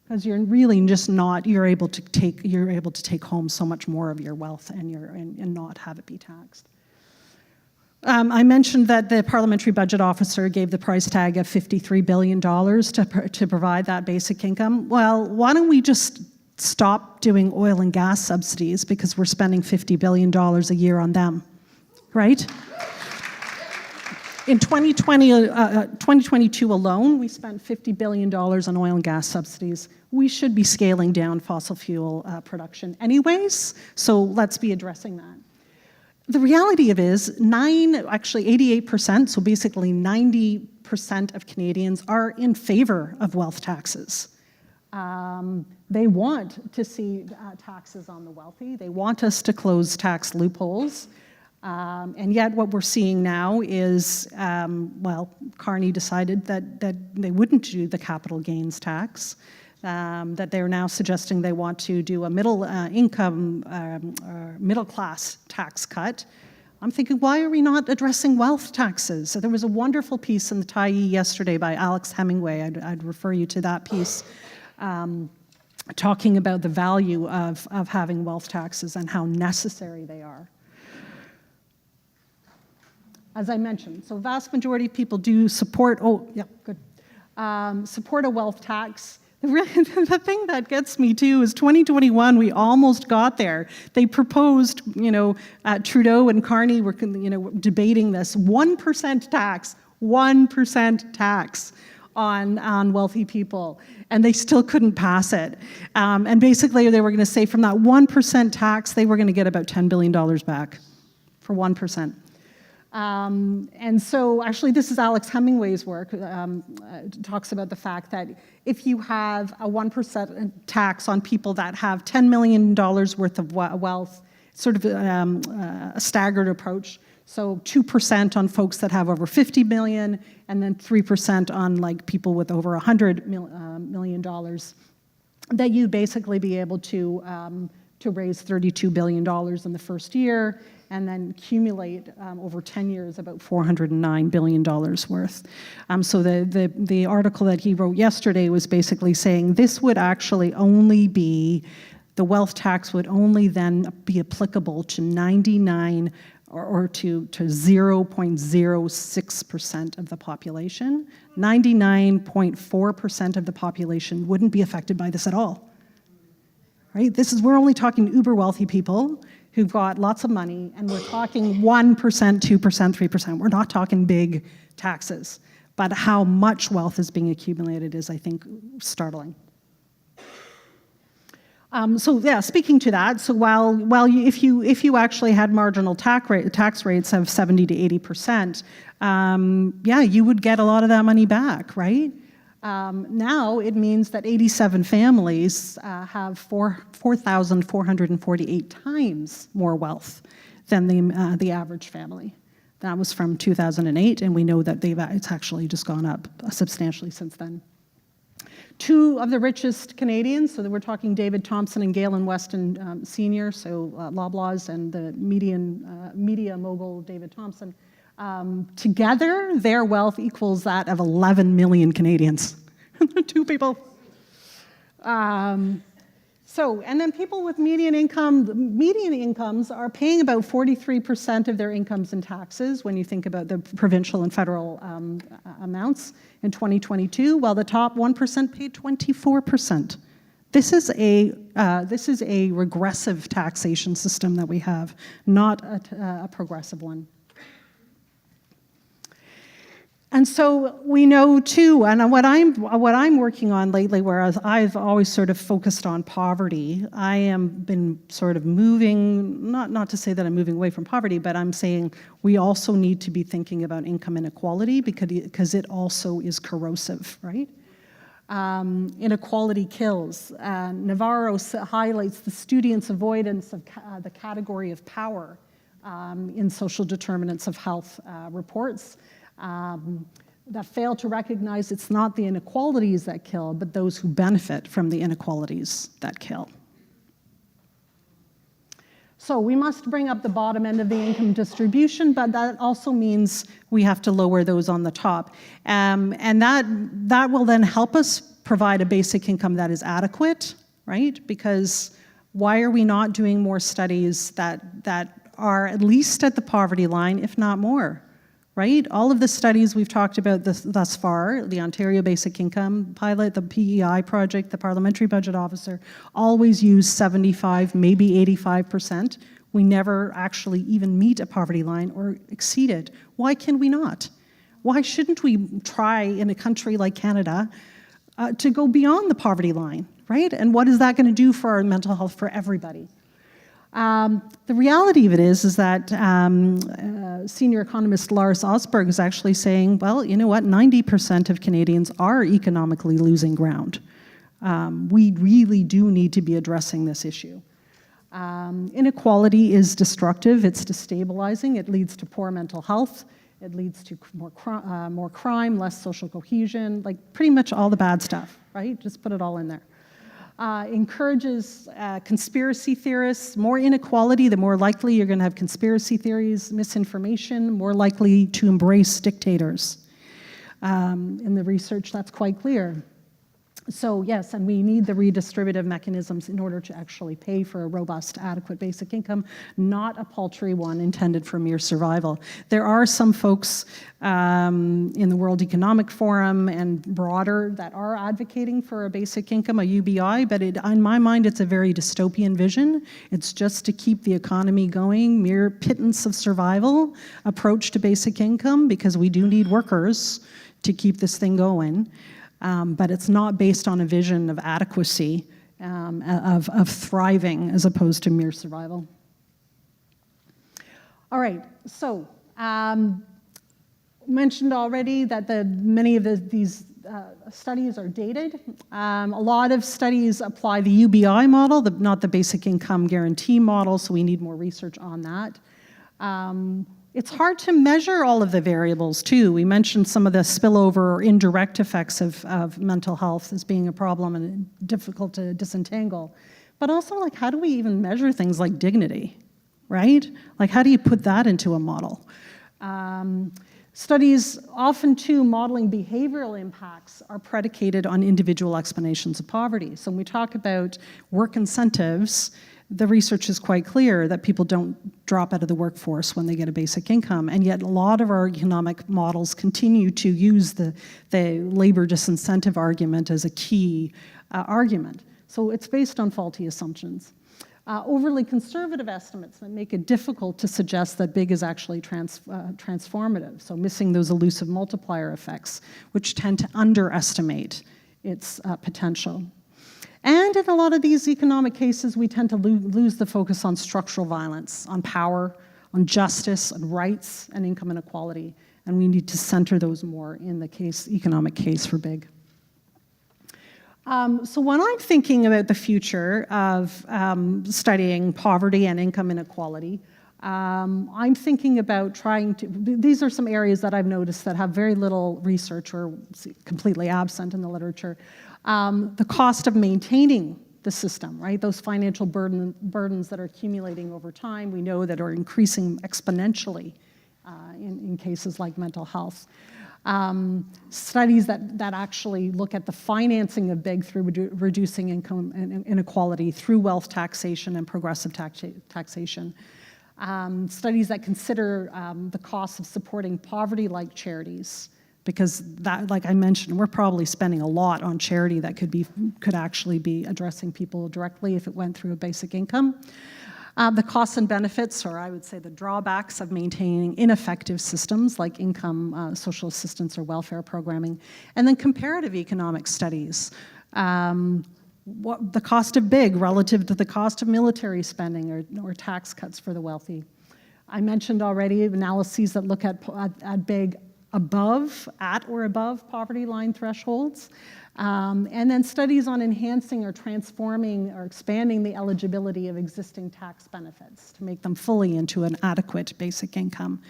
Because you're really just not, you're able to take home so much more of your wealth and not have it be taxed. I mentioned that the Parliamentary Budget Officer gave the price tag of $53 billion to provide that basic income. Well, why don't we just stop doing oil and gas subsidies because we're spending $50 billion a year on them, right? In 2022 alone, we spent $50 billion on oil and gas subsidies. We should be scaling down fossil fuel production anyways, so let's be addressing that. The reality of it is 88%, so basically 90% of Canadians are in favor of wealth taxes. They want to see taxes on the wealthy. They want us to close tax loopholes. And yet what we're seeing now is, Carney decided that they wouldn't do the capital gains tax, that they're now suggesting they want to do a middle class tax cut. I'm thinking, why are we not addressing wealth taxes? So there was a wonderful piece in the Tyee yesterday by Alex Hemingway. I'd refer you to that piece. talking about the value of having wealth taxes and how necessary they are. As I mentioned, so vast majority of people do support, support a wealth tax. The thing that gets me too is 2021, we almost got there. They proposed, Trudeau and Carney were, debating this 1% tax, 1% tax on wealthy people, and they still couldn't pass it. And basically, they were going to say from that 1% tax, they were going to get about $10 billion back for 1%. And so actually this is Alex Hemingway's work, talks about the fact that if you have a 1% tax on people that have $10 million worth of wealth, sort of a staggered approach, so 2% on folks that have over 50 million, and then 3% on like people with over $100 million, that you'd basically be able to raise $32 billion in the first year, and then accumulate over 10 years about $409 billion worth. So the article that he wrote yesterday was basically saying this would actually only be, the wealth tax would only then be applicable to 99 or to 0.06% of the population. 99.4% of the population wouldn't be affected by this at all. Right? We're only talking uber wealthy people who've got lots of money, and we're talking 1%, 2%, 3%. We're not talking big taxes, but how much wealth is being accumulated is, I think, startling. Speaking to that, so if you actually had marginal tax rates of 70 to 80%, you would get a lot of that money back, right? Now it means that 87 families have 4,448 times more wealth than the average family. That was from 2008, and we know that it's actually just gone up substantially since then. Two of the richest Canadians, so that we're talking David Thompson and Galen Weston Sr., so Loblaws and the media mogul David Thompson, together, their wealth equals that of 11 million Canadians. Two people. And then people with median incomes are paying about 43% of their incomes in taxes when you think about the provincial and federal amounts in 2022, while the top 1% paid 24%. This is a regressive taxation system that we have, not a progressive one. And so we know too, and what I'm working on lately, whereas I've always sort of focused on poverty, I am been sort of moving, not to say that I'm moving away from poverty, but I'm saying we also need to be thinking about income inequality because it also is corrosive, right? Inequality kills. Navarro highlights the student's avoidance of the category of power in social determinants of health reports. That fail to recognize it's not the inequalities that kill, but those who benefit from the inequalities that kill. So we must bring up the bottom end of the income distribution, but that also means we have to lower those on the top. And that will then help us provide a basic income that is adequate, right? Because why are we not doing more studies that are at least at the poverty line, if not more? Right? All of the studies we've talked about thus far, the Ontario Basic Income Pilot, the PEI project, the Parliamentary Budget Officer, always use 75, maybe 85%. We never actually even meet a poverty line or exceed it. Why can we not? Why shouldn't we try in a country like Canada to go beyond the poverty line, right? And what is that going to do for our mental health for everybody? The reality of it is that senior economist Lars Osberg is actually saying, well, you know what, 90% of Canadians are economically losing ground. We really do need to be addressing this issue. Inequality is destructive, it's destabilizing, it leads to poor mental health, it leads to more crime, less social cohesion, like pretty much all the bad stuff, right? Just put it all in there. Encourages conspiracy theorists. More inequality, the more likely you're going to have conspiracy theories, misinformation, more likely to embrace dictators. In the research, that's quite clear. So yes, and we need the redistributive mechanisms in order to actually pay for a robust, adequate basic income, not a paltry one intended for mere survival. There are some folks in the World Economic Forum and broader that are advocating for a basic income, a UBI, but in my mind, it's a very dystopian vision. It's just to keep the economy going, mere pittance of survival approach to basic income, because we do need workers to keep this thing going. But it's not based on a vision of adequacy, of thriving as opposed to mere survival. All right, so mentioned already that many of these studies are dated. A lot of studies apply the UBI model, not the basic income guarantee model, so we need more research on that. It's hard to measure all of the variables, too. We mentioned some of the spillover or indirect effects of mental health as being a problem and difficult to disentangle. But also, like, how do we even measure things like dignity, right? Like, how do you put that into a model? Studies, often, too, modeling behavioral impacts are predicated on individual explanations of poverty. So when we talk about work incentives, the research is quite clear that people don't drop out of the workforce when they get a basic income, and yet a lot of our economic models continue to use the labor disincentive argument as a key argument. So it's based on faulty assumptions. Overly conservative estimates that make it difficult to suggest that big is actually transformative, so missing those elusive multiplier effects, which tend to underestimate its potential. And in a lot of these economic cases, we tend to lose the focus on structural violence, on power, on justice, on rights, and income inequality. And we need to center those more in the economic case for big. So when I'm thinking about the future of studying poverty and income inequality, I'm thinking about these are some areas that I've noticed that have very little research or completely absent in the literature. The cost of maintaining the system, right? Those financial burdens that are accumulating over time, we know that are increasing exponentially in cases like mental health. Studies that actually look at the financing of big through reducing income inequality through wealth taxation and progressive taxation. Studies that consider the cost of supporting poverty-like charities, because that, like I mentioned, we're probably spending a lot on charity that could actually be addressing people directly if it went through a basic income. The costs and benefits, or I would say the drawbacks of maintaining ineffective systems like income, social assistance, or welfare programming. And then comparative economic studies. What the cost of big relative to the cost of military spending or tax cuts for the wealthy. I mentioned already analyses that look at big at or above poverty line thresholds. And then studies on enhancing or transforming or expanding the eligibility of existing tax benefits to make them fully into an adequate basic income.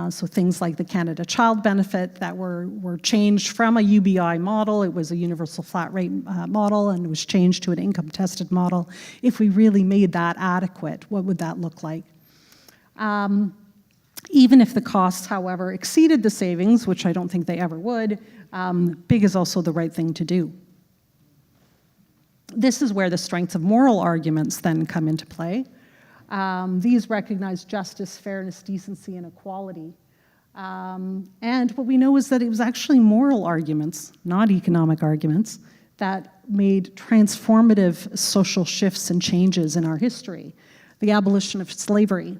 So things like the Canada Child Benefit that were changed from a UBI model. It was a universal flat rate model, and it was changed to an income tested model. If we really made that adequate, what would that look like? Even if the costs, however, exceeded the savings, which I don't think they ever would, big is also the right thing to do. This is where the strengths of moral arguments then come into play. These recognize justice, fairness, decency, and equality. And what we know is that it was actually moral arguments, not economic arguments, that made transformative social shifts and changes in our history. The abolition of slavery,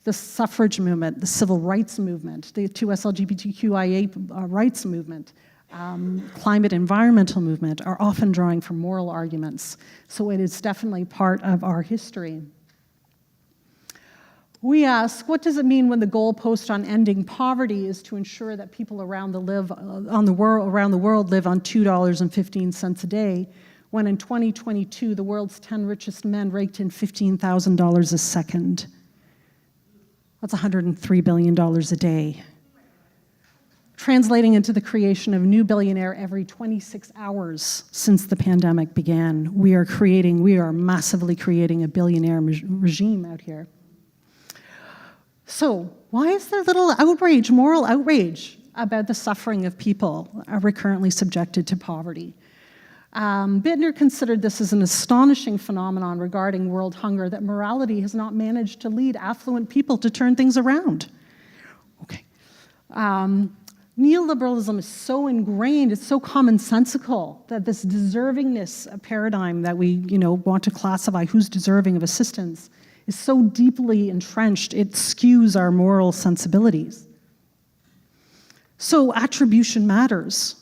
the suffrage movement, the civil rights movement, the 2S LGBTQIA rights movement, climate environmental movement are often drawing from moral arguments. So it is definitely part of our history. We ask, what does it mean when the goalpost on ending poverty is to ensure that people around the world live on $2.15 a day, when in 2022 the world's 10 richest men raked in $15,000 a second? That's $103 billion a day. Translating into the creation of a new billionaire every 26 hours since the pandemic began. We are massively creating a billionaire regime out here. So why is there little outrage, moral outrage, about the suffering of people recurrently subjected to poverty? Bittner considered this as an astonishing phenomenon regarding world hunger, that morality has not managed to lead affluent people to turn things around. Okay. Neoliberalism is so ingrained, it's so commonsensical, that this deservingness paradigm that we want to classify who's deserving of assistance is so deeply entrenched, it skews our moral sensibilities. So attribution matters.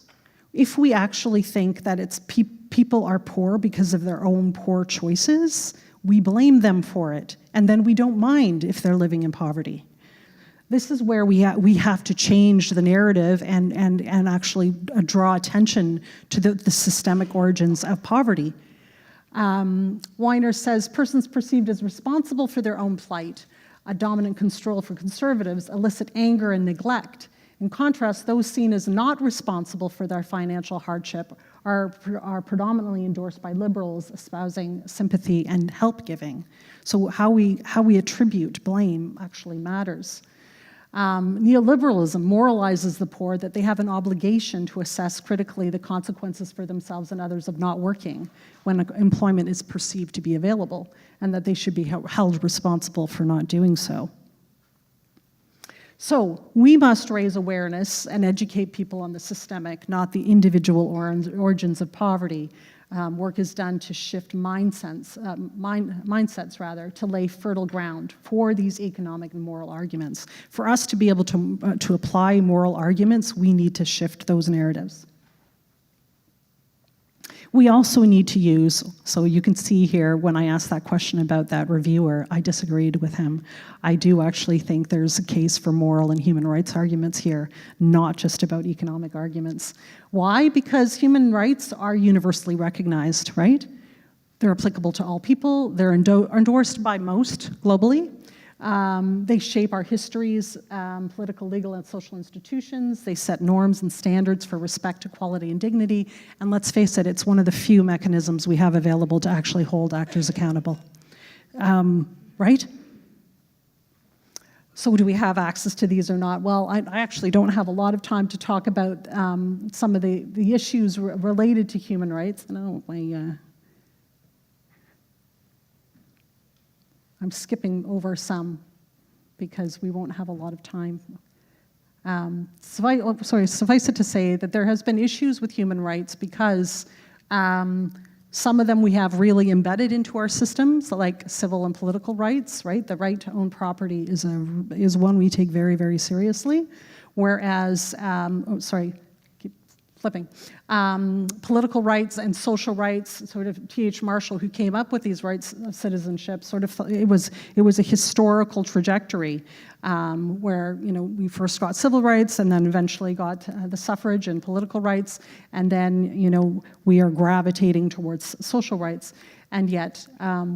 If we actually think that it's people are poor because of their own poor choices, we blame them for it, and then we don't mind if they're living in poverty. This is where we have to change the narrative and actually draw attention to the systemic origins of poverty. Weiner says, persons perceived as responsible for their own plight, a dominant control for conservatives, elicit anger and neglect. In contrast, those seen as not responsible for their financial hardship are predominantly endorsed by liberals espousing sympathy and help giving. So how we attribute blame actually matters. Neoliberalism moralizes the poor that they have an obligation to assess critically the consequences for themselves and others of not working when employment is perceived to be available, and that they should be held responsible for not doing so. So we must raise awareness and educate people on the systemic, not the individual origins of poverty. Work is done to shift mindsets to lay fertile ground for these economic and moral arguments. For us to be able to apply moral arguments, we need to shift those narratives. We also need to use, so you can see here when I asked that question about that reviewer, I disagreed with him. I do actually think there's a case for moral and human rights arguments here, not just about economic arguments. Why? Because human rights are universally recognized, right? They're applicable to all people. They're endorsed by most globally. They shape our histories, political, legal, and social institutions. They set norms and standards for respect, equality, and dignity. And let's face it, it's one of the few mechanisms we have available to actually hold actors accountable. Right? So do we have access to these or not? Well, I actually don't have a lot of time to talk about some of the issues related to human rights. I'm skipping over some because we won't have a lot of time. Suffice it to say that there has been issues with human rights because some of them we have really embedded into our systems, like civil and political rights, right? The right to own property is one we take very, very seriously, whereas, political rights and social rights, sort of T.H. Marshall, who came up with these rights of citizenship, it was a historical trajectory where we first got civil rights and then eventually got the suffrage and political rights, and then we are gravitating towards social rights, and yet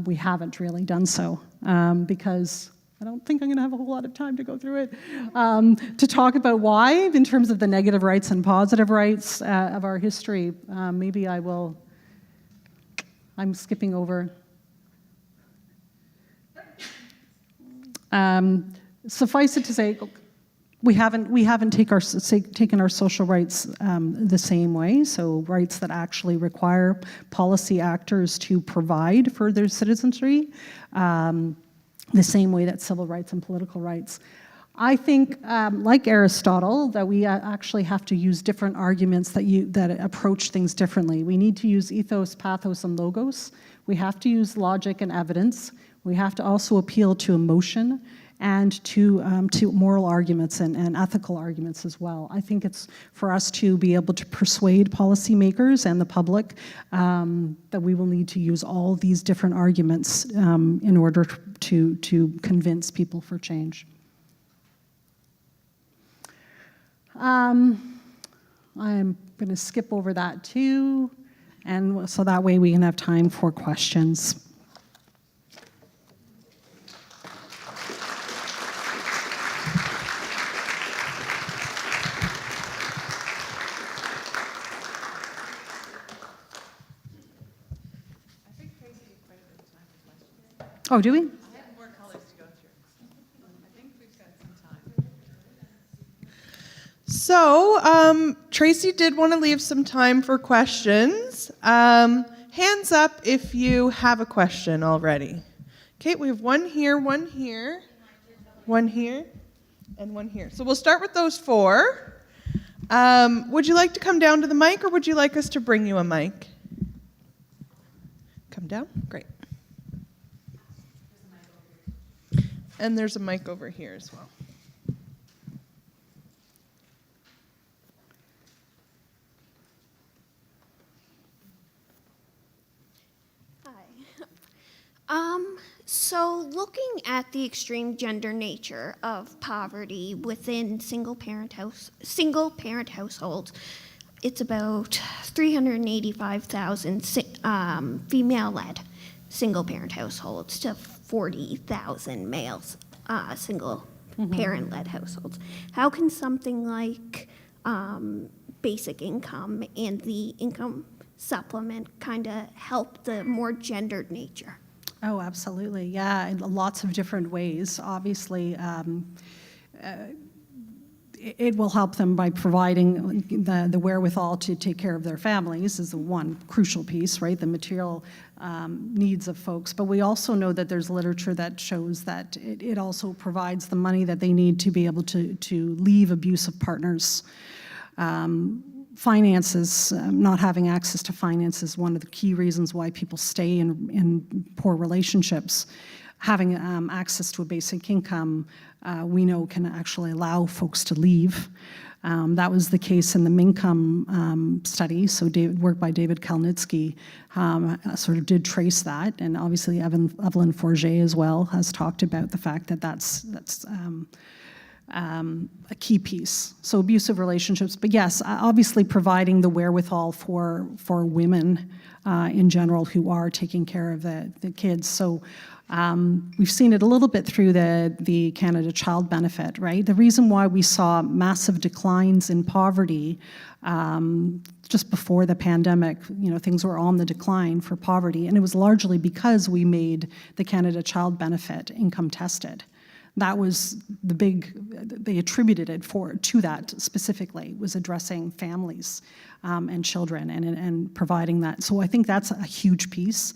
we haven't really done so because I don't think I'm going to have a whole lot of time to go through it, to talk about why, in terms of the negative rights and positive rights of our history. Maybe I will, I'm skipping over. Suffice it to say, we haven't taken our social rights the same way, so rights that actually require policy actors to provide for their citizenry, the same way that civil rights and political rights. I think, like Aristotle, that we actually have to use different arguments that approach things differently. We need to use ethos, pathos, and logos. We have to use logic and evidence. We have to also appeal to emotion and to moral arguments and ethical arguments as well. I think it's for us to be able to persuade policymakers and the public that we will need to use all these different arguments in order to convince people for change. I'm going to skip over that too, and so that way we can have time for questions. Oh, do we? I have more colors to go through. I think we've got some time. So Tracy did want to leave some time for questions. Hands up if you have a question already. Okay, we have one here, one here, one here, and one here. So we'll start with those four. Would you like to come down to the mic, or would you like us to bring you a mic? Come down? Great. And there's a mic over here as well. So looking at the extreme gender nature of poverty within single-parent households, it's about 385,000 female-led single-parent households to 40,000 males single-parent-led households. How can something like basic income and the income supplement kind of help the more gendered nature? Oh, absolutely. Yeah, in lots of different ways. Obviously, it will help them by providing the wherewithal to take care of their families is the one crucial piece, right? The material needs of folks. But we also know that there's literature that shows that it also provides the money that they need to be able to leave abusive partners. Finances, not having access to finance is one of the key reasons why people stay in poor relationships. Having access to a basic income, we know can actually allow folks to leave. That was the case in the Mincome study. So work by David Kalnitsky sort of did trace that. And obviously Evelyn Forget as well has talked about the fact that that's a key piece. So abusive relationships, but yes, obviously providing the wherewithal for women in general who are taking care of the kids. So we've seen it a little bit through the Canada Child Benefit, right? The reason why we saw massive declines in poverty just before the pandemic, things were on the decline for poverty, and it was largely because we made the Canada Child Benefit income tested. That was they attributed it to that specifically, was addressing families and children and providing that. So I think that's a huge piece,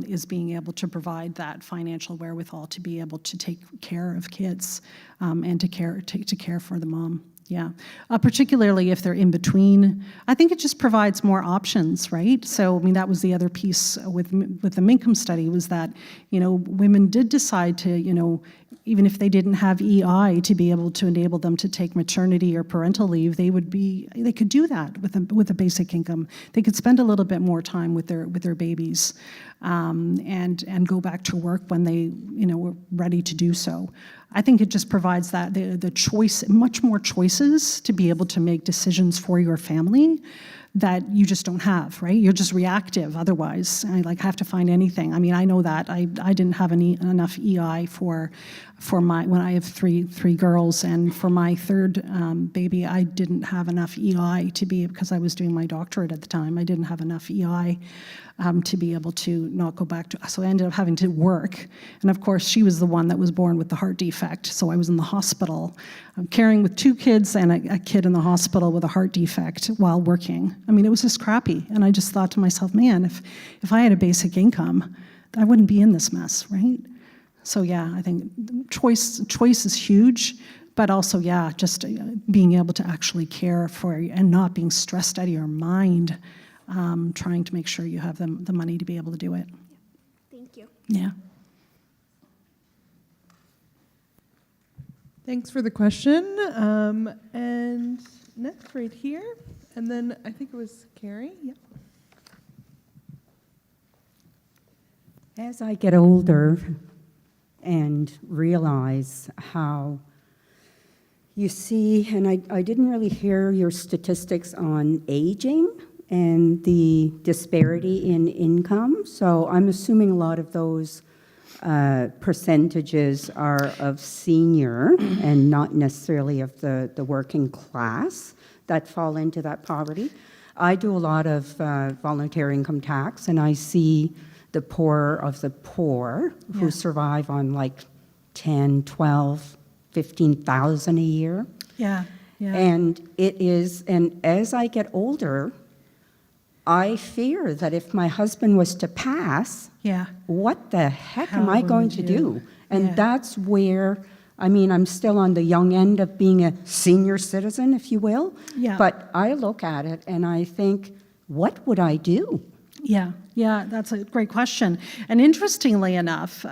is being able to provide that financial wherewithal to be able to take care of kids and to care for the mom. Yeah, particularly if they're in between. I think it just provides more options, right? So, that was the other piece with the Mincome study, was that, women did decide to, even if they didn't have EI to be able to enable them to take maternity or parental leave, they could do that with a basic income. They could spend a little bit more time with their babies, and go back to work when they, were ready to do so. I think it just provides that the choice, much more choices to be able to make decisions for your family that you just don't have, right? You're just reactive otherwise. I have to find anything. I know that I didn't have enough EI for when I have three girls, and for my third baby, I didn't have enough EI because I was doing my doctorate at the time. I didn't have enough EI to be able to not go back to, so I ended up having to work. And of course, she was the one that was born with the heart defect. So I was in the hospital, caring with two kids and a kid in the hospital with a heart defect while working. It was just crappy. And I just thought to myself, man, if I had a basic income, I wouldn't be in this mess, right? So yeah, I think choice is huge, but also, yeah, just being able to actually care for and not being stressed out of your mind, trying to make sure you have the money to be able to do it. Thank you. Yeah. Thanks for the question. And next, right here, and then I think it was Carrie. Yep. As I get older and realize how you see, and I didn't really hear your statistics on aging and the disparity in income, so I'm assuming a lot of those percentages are of senior and not necessarily of the working class that fall into that poverty. I do a lot of voluntary income tax, and I see the poor of the poor who survive on like 10, 12, 15,000 a year. Yeah. Yeah. And as I get older, I fear that if my husband was to pass, Yeah. what the heck How am I going would to you- do? And Yeah. that's where, I mean, I'm still on the young end of being a senior citizen, if you will. Yeah. But I look at it and I think, what would I do? Yeah, that's a great question. And interestingly enough,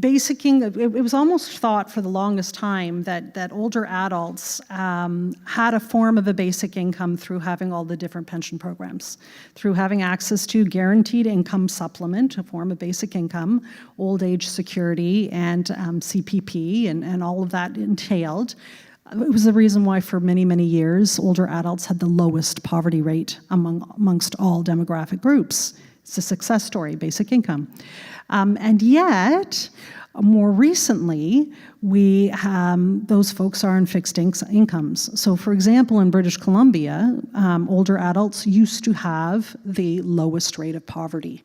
it was almost thought for the longest time that older adults had a form of a basic income through having all the different pension programs, through having access to guaranteed income supplement, a form of basic income, old age security, and CPP, and all of that entailed. It was the reason why for many, many years, older adults had the lowest poverty rate amongst all demographic groups. It's a success story, basic income. And yet, more recently, those folks are in fixed incomes. So for example, in British Columbia, older adults used to have the lowest rate of poverty.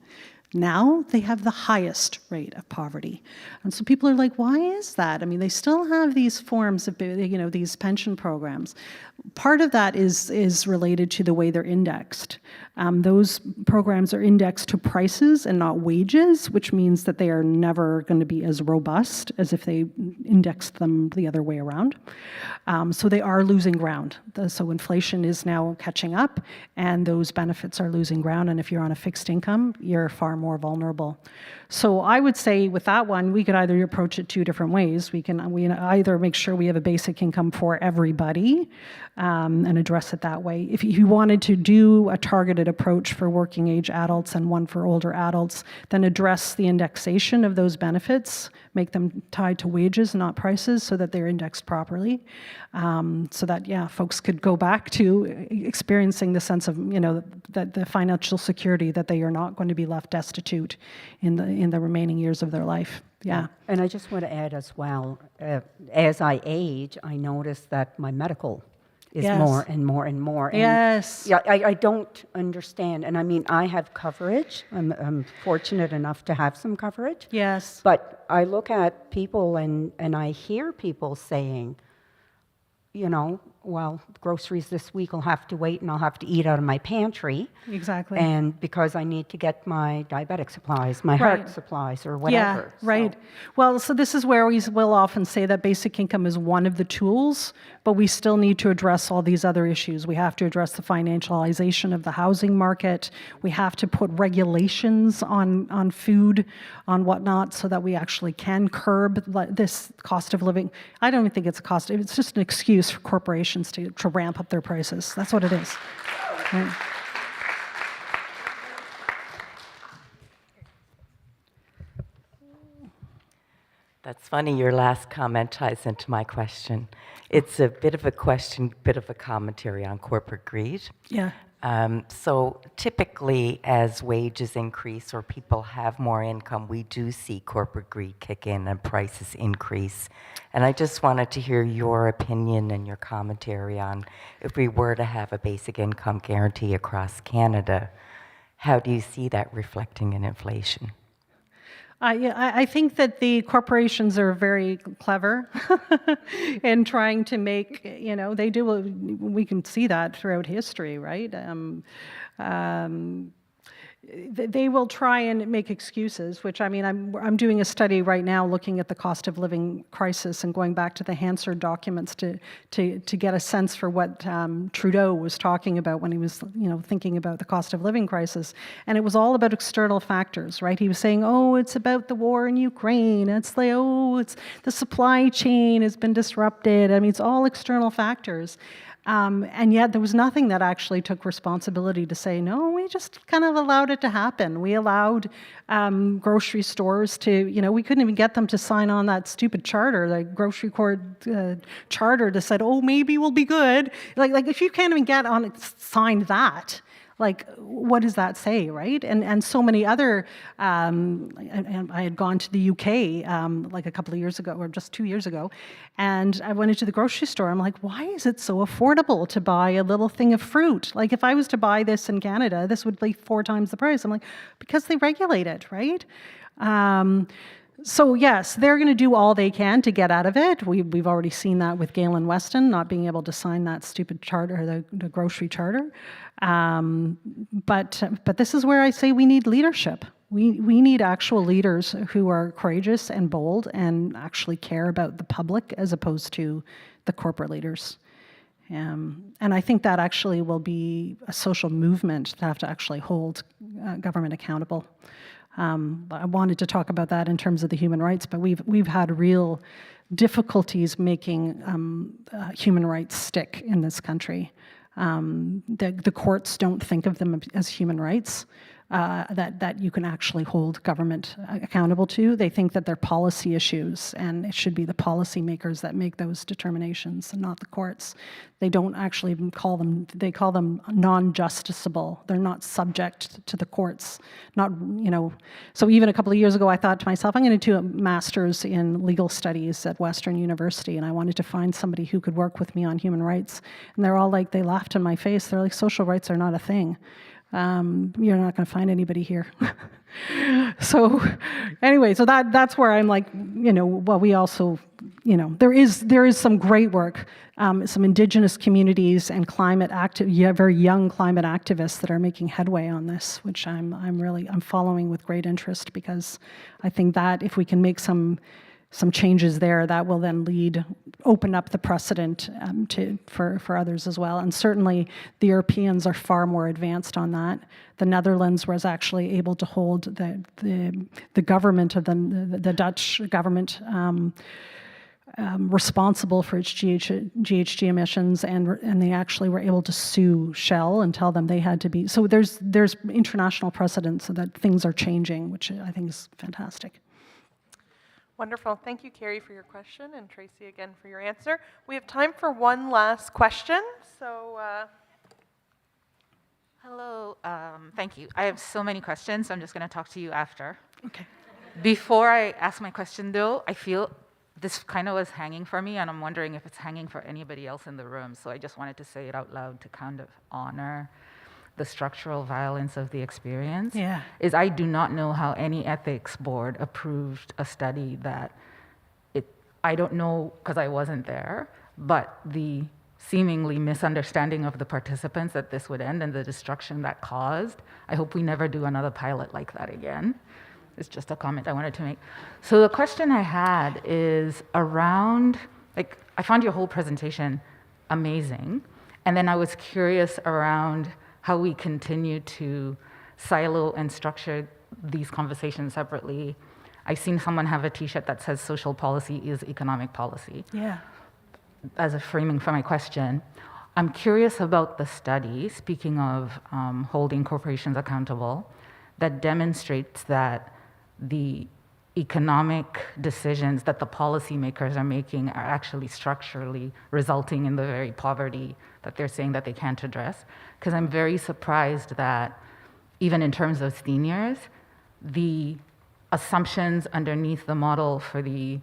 Now they have the highest rate of poverty. And so people are like, why is that? I mean, they still have these forms of, these pension programs. Part of that is related to the way they're indexed. Those programs are indexed to prices and not wages, which means that they are never going to be as robust as if they indexed them the other way around. So they are losing ground. So inflation is now catching up, and those benefits are losing ground. And if you're on a fixed income, you're far more vulnerable. So I would say with that one, we could either approach it two different ways. We either make sure we have a basic income for everybody and address it that way. If you wanted to do a targeted approach for working age adults and one for older adults, then address the indexation of those benefits, make them tied to wages, not prices, so that they're indexed properly, so that, folks could go back to experiencing the sense of, that the financial security that they are not going to be left destitute in the remaining years of their life. Yeah. And I just want to add as well, as I age, I notice that my medical is Yes. more and more and more. And Yes. yeah, I don't understand. And I mean, I have coverage. I'm fortunate enough to have some coverage. Yes. But I look at people and I hear people saying, well, groceries this week will have to wait and I'll have to eat out of my pantry. Exactly. And because I need to get my diabetic supplies, my heart Right. supplies, or whatever. Yeah, right. Well, so this is where we will often say that basic income is one of the tools, but we still need to address all these other issues. We have to address the financialization of the housing market. We have to put regulations on food, on whatnot, so that we actually can curb this cost of living. I don't even think it's a cost. It's just an excuse for corporations to ramp up their prices. That's what it is. Right? That's funny, your last comment ties into my question. It's a bit of a question, bit of a commentary on corporate greed. Yeah. So typically, as wages increase or people have more income, we do see corporate greed kick in and prices increase. And I just wanted to hear your opinion and your commentary on if we were to have a basic income guarantee across Canada, how do you see that reflecting in inflation? I think that the corporations are very clever in trying to make, they do, we can see that throughout history, right? They will try and make excuses, which I'm doing a study right now looking at the cost of living crisis and going back to the Hansard documents to get a sense for what Trudeau was talking about when he was thinking about the cost of living crisis. And it was all about external factors, right? He was saying, it's about the war in Ukraine. It's like, it's the supply chain has been disrupted. It's all external factors. And yet there was nothing that actually took responsibility to say, no, we just kind of allowed it to happen. We allowed grocery stores to, we couldn't even get them to sign on that stupid charter, the grocery court charter that said, maybe we'll be good. Like if you can't even get on signed that, like, what does that say, right? And so many other, and I had gone to the UK like a couple of years ago, or just 2 years ago, and I went into the grocery store. I'm like, why is it so affordable to buy a little thing of fruit? Like, if I was to buy this in Canada, this would be 4 times the price. I'm like, because they regulate it, right? So yes, they're going to do all they can to get out of it. We've already seen that with Galen Weston not being able to sign that stupid charter, the grocery charter. But this is where I say we need leadership. We need actual leaders who are courageous and bold and actually care about the public as opposed to the corporate leaders. And I think that actually will be a social movement to have to actually hold government accountable. I wanted to talk about that in terms of the human rights, but we've had real difficulties making human rights stick in this country. The courts don't think of them as human rights that you can actually hold government accountable to. They think that they're policy issues, and it should be the policymakers that make those determinations and not the courts. They don't actually call them, they call them non-justiciable. They're not subject to the courts. Not, so even a couple of years ago, I thought to myself, I'm going to do a master's in legal studies at Western University, and I wanted to find somebody who could work with me on human rights. And they're all like, they laughed in my face. They're like, social rights are not a thing. You're not going to find anybody here. So anyway, so that's where I'm like, well, we also, there is some great work, some indigenous communities and very young climate activists that are making headway on this, which I'm following with great interest, because I think that if we can make some changes there, that will then open up the precedent for others as well. And certainly the Europeans are far more advanced on that. The Netherlands was actually able to hold the government of the Dutch government responsible for its GHG emissions, and they actually were able to sue Shell and tell them they had to be. So there's international precedent so that things are changing, which I think is fantastic. Wonderful. Thank you, Carrie, for your question, and Tracy again for your answer. We have time for one last question. So, hello. Thank you. I have so many questions, so I'm just going to talk to you after. Okay. Before I ask my question, though, I feel this kind of was hanging for me, and I'm wondering if it's hanging for anybody else in the room. So I just wanted to say it out loud to kind of honor the structural violence of the experience. Yeah. Is I do not know how any ethics board approved a study that I don't know because I wasn't there, but the seemingly misunderstanding of the participants that this would end and the destruction that caused. I hope we never do another pilot like that again. It's just a comment I wanted to make. So the question I had is around, I found your whole presentation amazing, and then I was curious around how we continue to silo and structure these conversations separately. I've seen someone have a t-shirt that says social policy is economic policy. Yeah. As a framing for my question, I'm curious about the study, speaking of holding corporations accountable, that demonstrates that the economic decisions that the policymakers are making are actually structurally resulting in the very poverty that they're saying that they can't address. Because I'm very surprised that even in terms of seniors, the assumptions underneath the model for the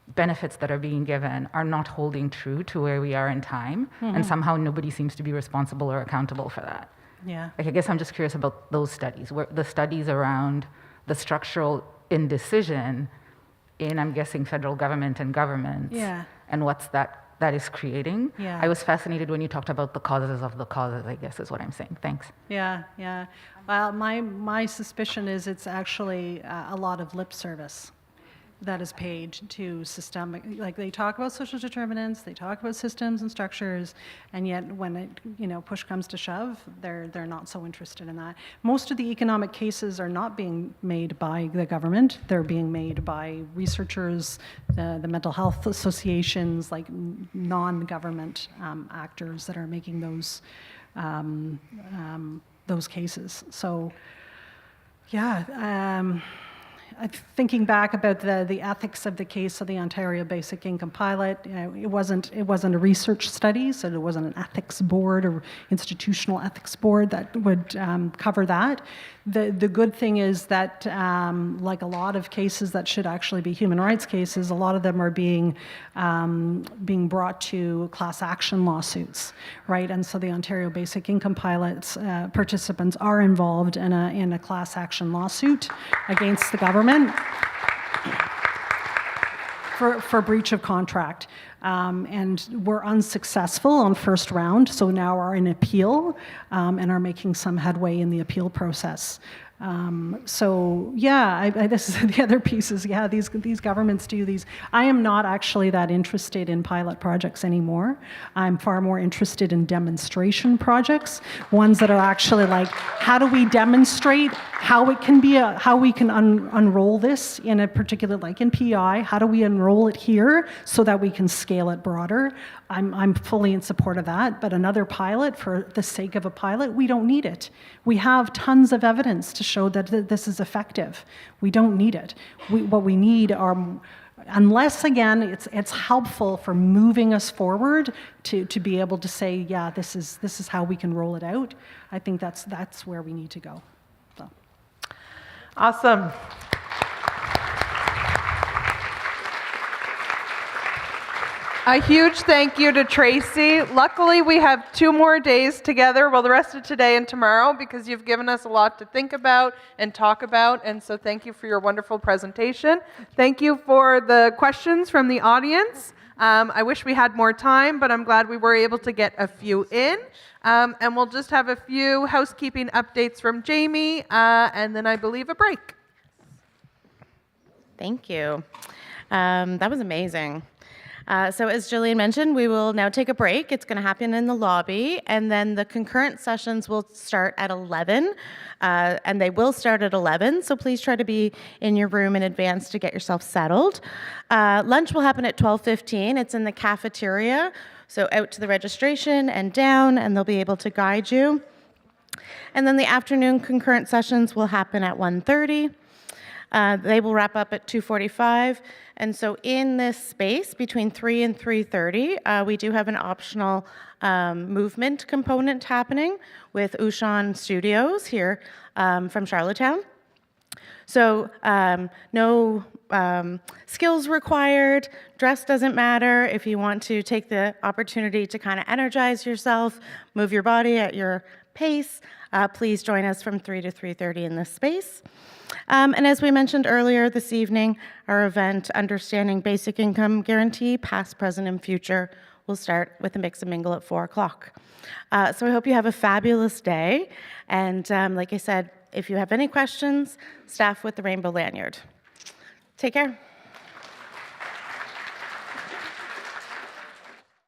benefits that are being given are not holding true to where we are in time, and somehow nobody seems to be responsible or accountable for that. Yeah. I guess I'm just curious about those studies, where the studies around the structural indecision in, I'm guessing, federal government and governments, and what's that is creating. Yeah. I was fascinated when you talked about the causes of the causes, I guess is what I'm saying. Thanks. Yeah. Well, my suspicion is it's actually a lot of lip service that is paid to systemic, like they talk about social determinants, they talk about systems and structures, and yet when it, push comes to shove, they're not so interested in that. Most of the economic cases are not being made by the government, they're being made by researchers, the mental health associations, like non-government actors that are making those cases. So, yeah. Thinking back about the ethics of the case of the Ontario Basic Income Pilot, it wasn't a research study, so there wasn't an ethics board or institutional ethics board that would cover that. The good thing is that, like a lot of cases that should actually be human rights cases, a lot of them are being brought to class action lawsuits, right? And so the Ontario Basic Income Pilot's participants are involved in a class action lawsuit against the government. for breach of contract. And we're unsuccessful on first round, so now are in appeal and are making some headway in the appeal process. So yeah, this is the other pieces. Yeah, these governments do these. I am not actually that interested in pilot projects anymore. I'm far more interested in demonstration projects, ones that are actually like, how do we demonstrate how it can be how we can unroll this in a particular, like in PI, how do we enroll it here so that we can scale it broader? I'm fully in support of that, but another pilot for the sake of a pilot, we don't need it. We have tons of evidence to show that this is effective. We don't need it. What we need are, unless again, it's helpful for moving us forward to be able to say, yeah, this is how we can roll it out. I think that's where we need to go. So. Awesome. A huge thank you to Tracy. Luckily, we have 2 more days together, well, the rest of today and tomorrow, because you've given us a lot to think about and talk about, and so thank you for your wonderful presentation. Thank you for the questions from the audience. I wish we had more time, but I'm glad we were able to get a few in. And we'll just have a few housekeeping updates from Jamie, and then I believe a break. Thank you. That was amazing. So as Jillian mentioned, we will now take a break. It's going to happen in the lobby, and then the concurrent sessions will start at 11, and they will start at 11, so please try to be in your room in advance to get yourself settled. Lunch will happen at 12:15. It's in the cafeteria, so out to the registration and down, and they'll be able to guide you. And then the afternoon concurrent sessions will happen at 1:30. They will wrap up at 2:45. And so in this space between 3 and 3:30, we do have an optional movement component happening with Ushan Studios here from Charlottetown. So no skills required, dress doesn't matter. If you want to take the opportunity to kind of energize yourself, move your body at your pace, please join us from 3 to 3:30 in this space. And as we mentioned earlier this evening, our event, Understanding Basic Income Guarantee, Past, Present, and Future, will start with a mix and mingle at 4 o'clock. So I hope you have a fabulous day. And like I said, if you have any questions, staff with the rainbow lanyard. Take care.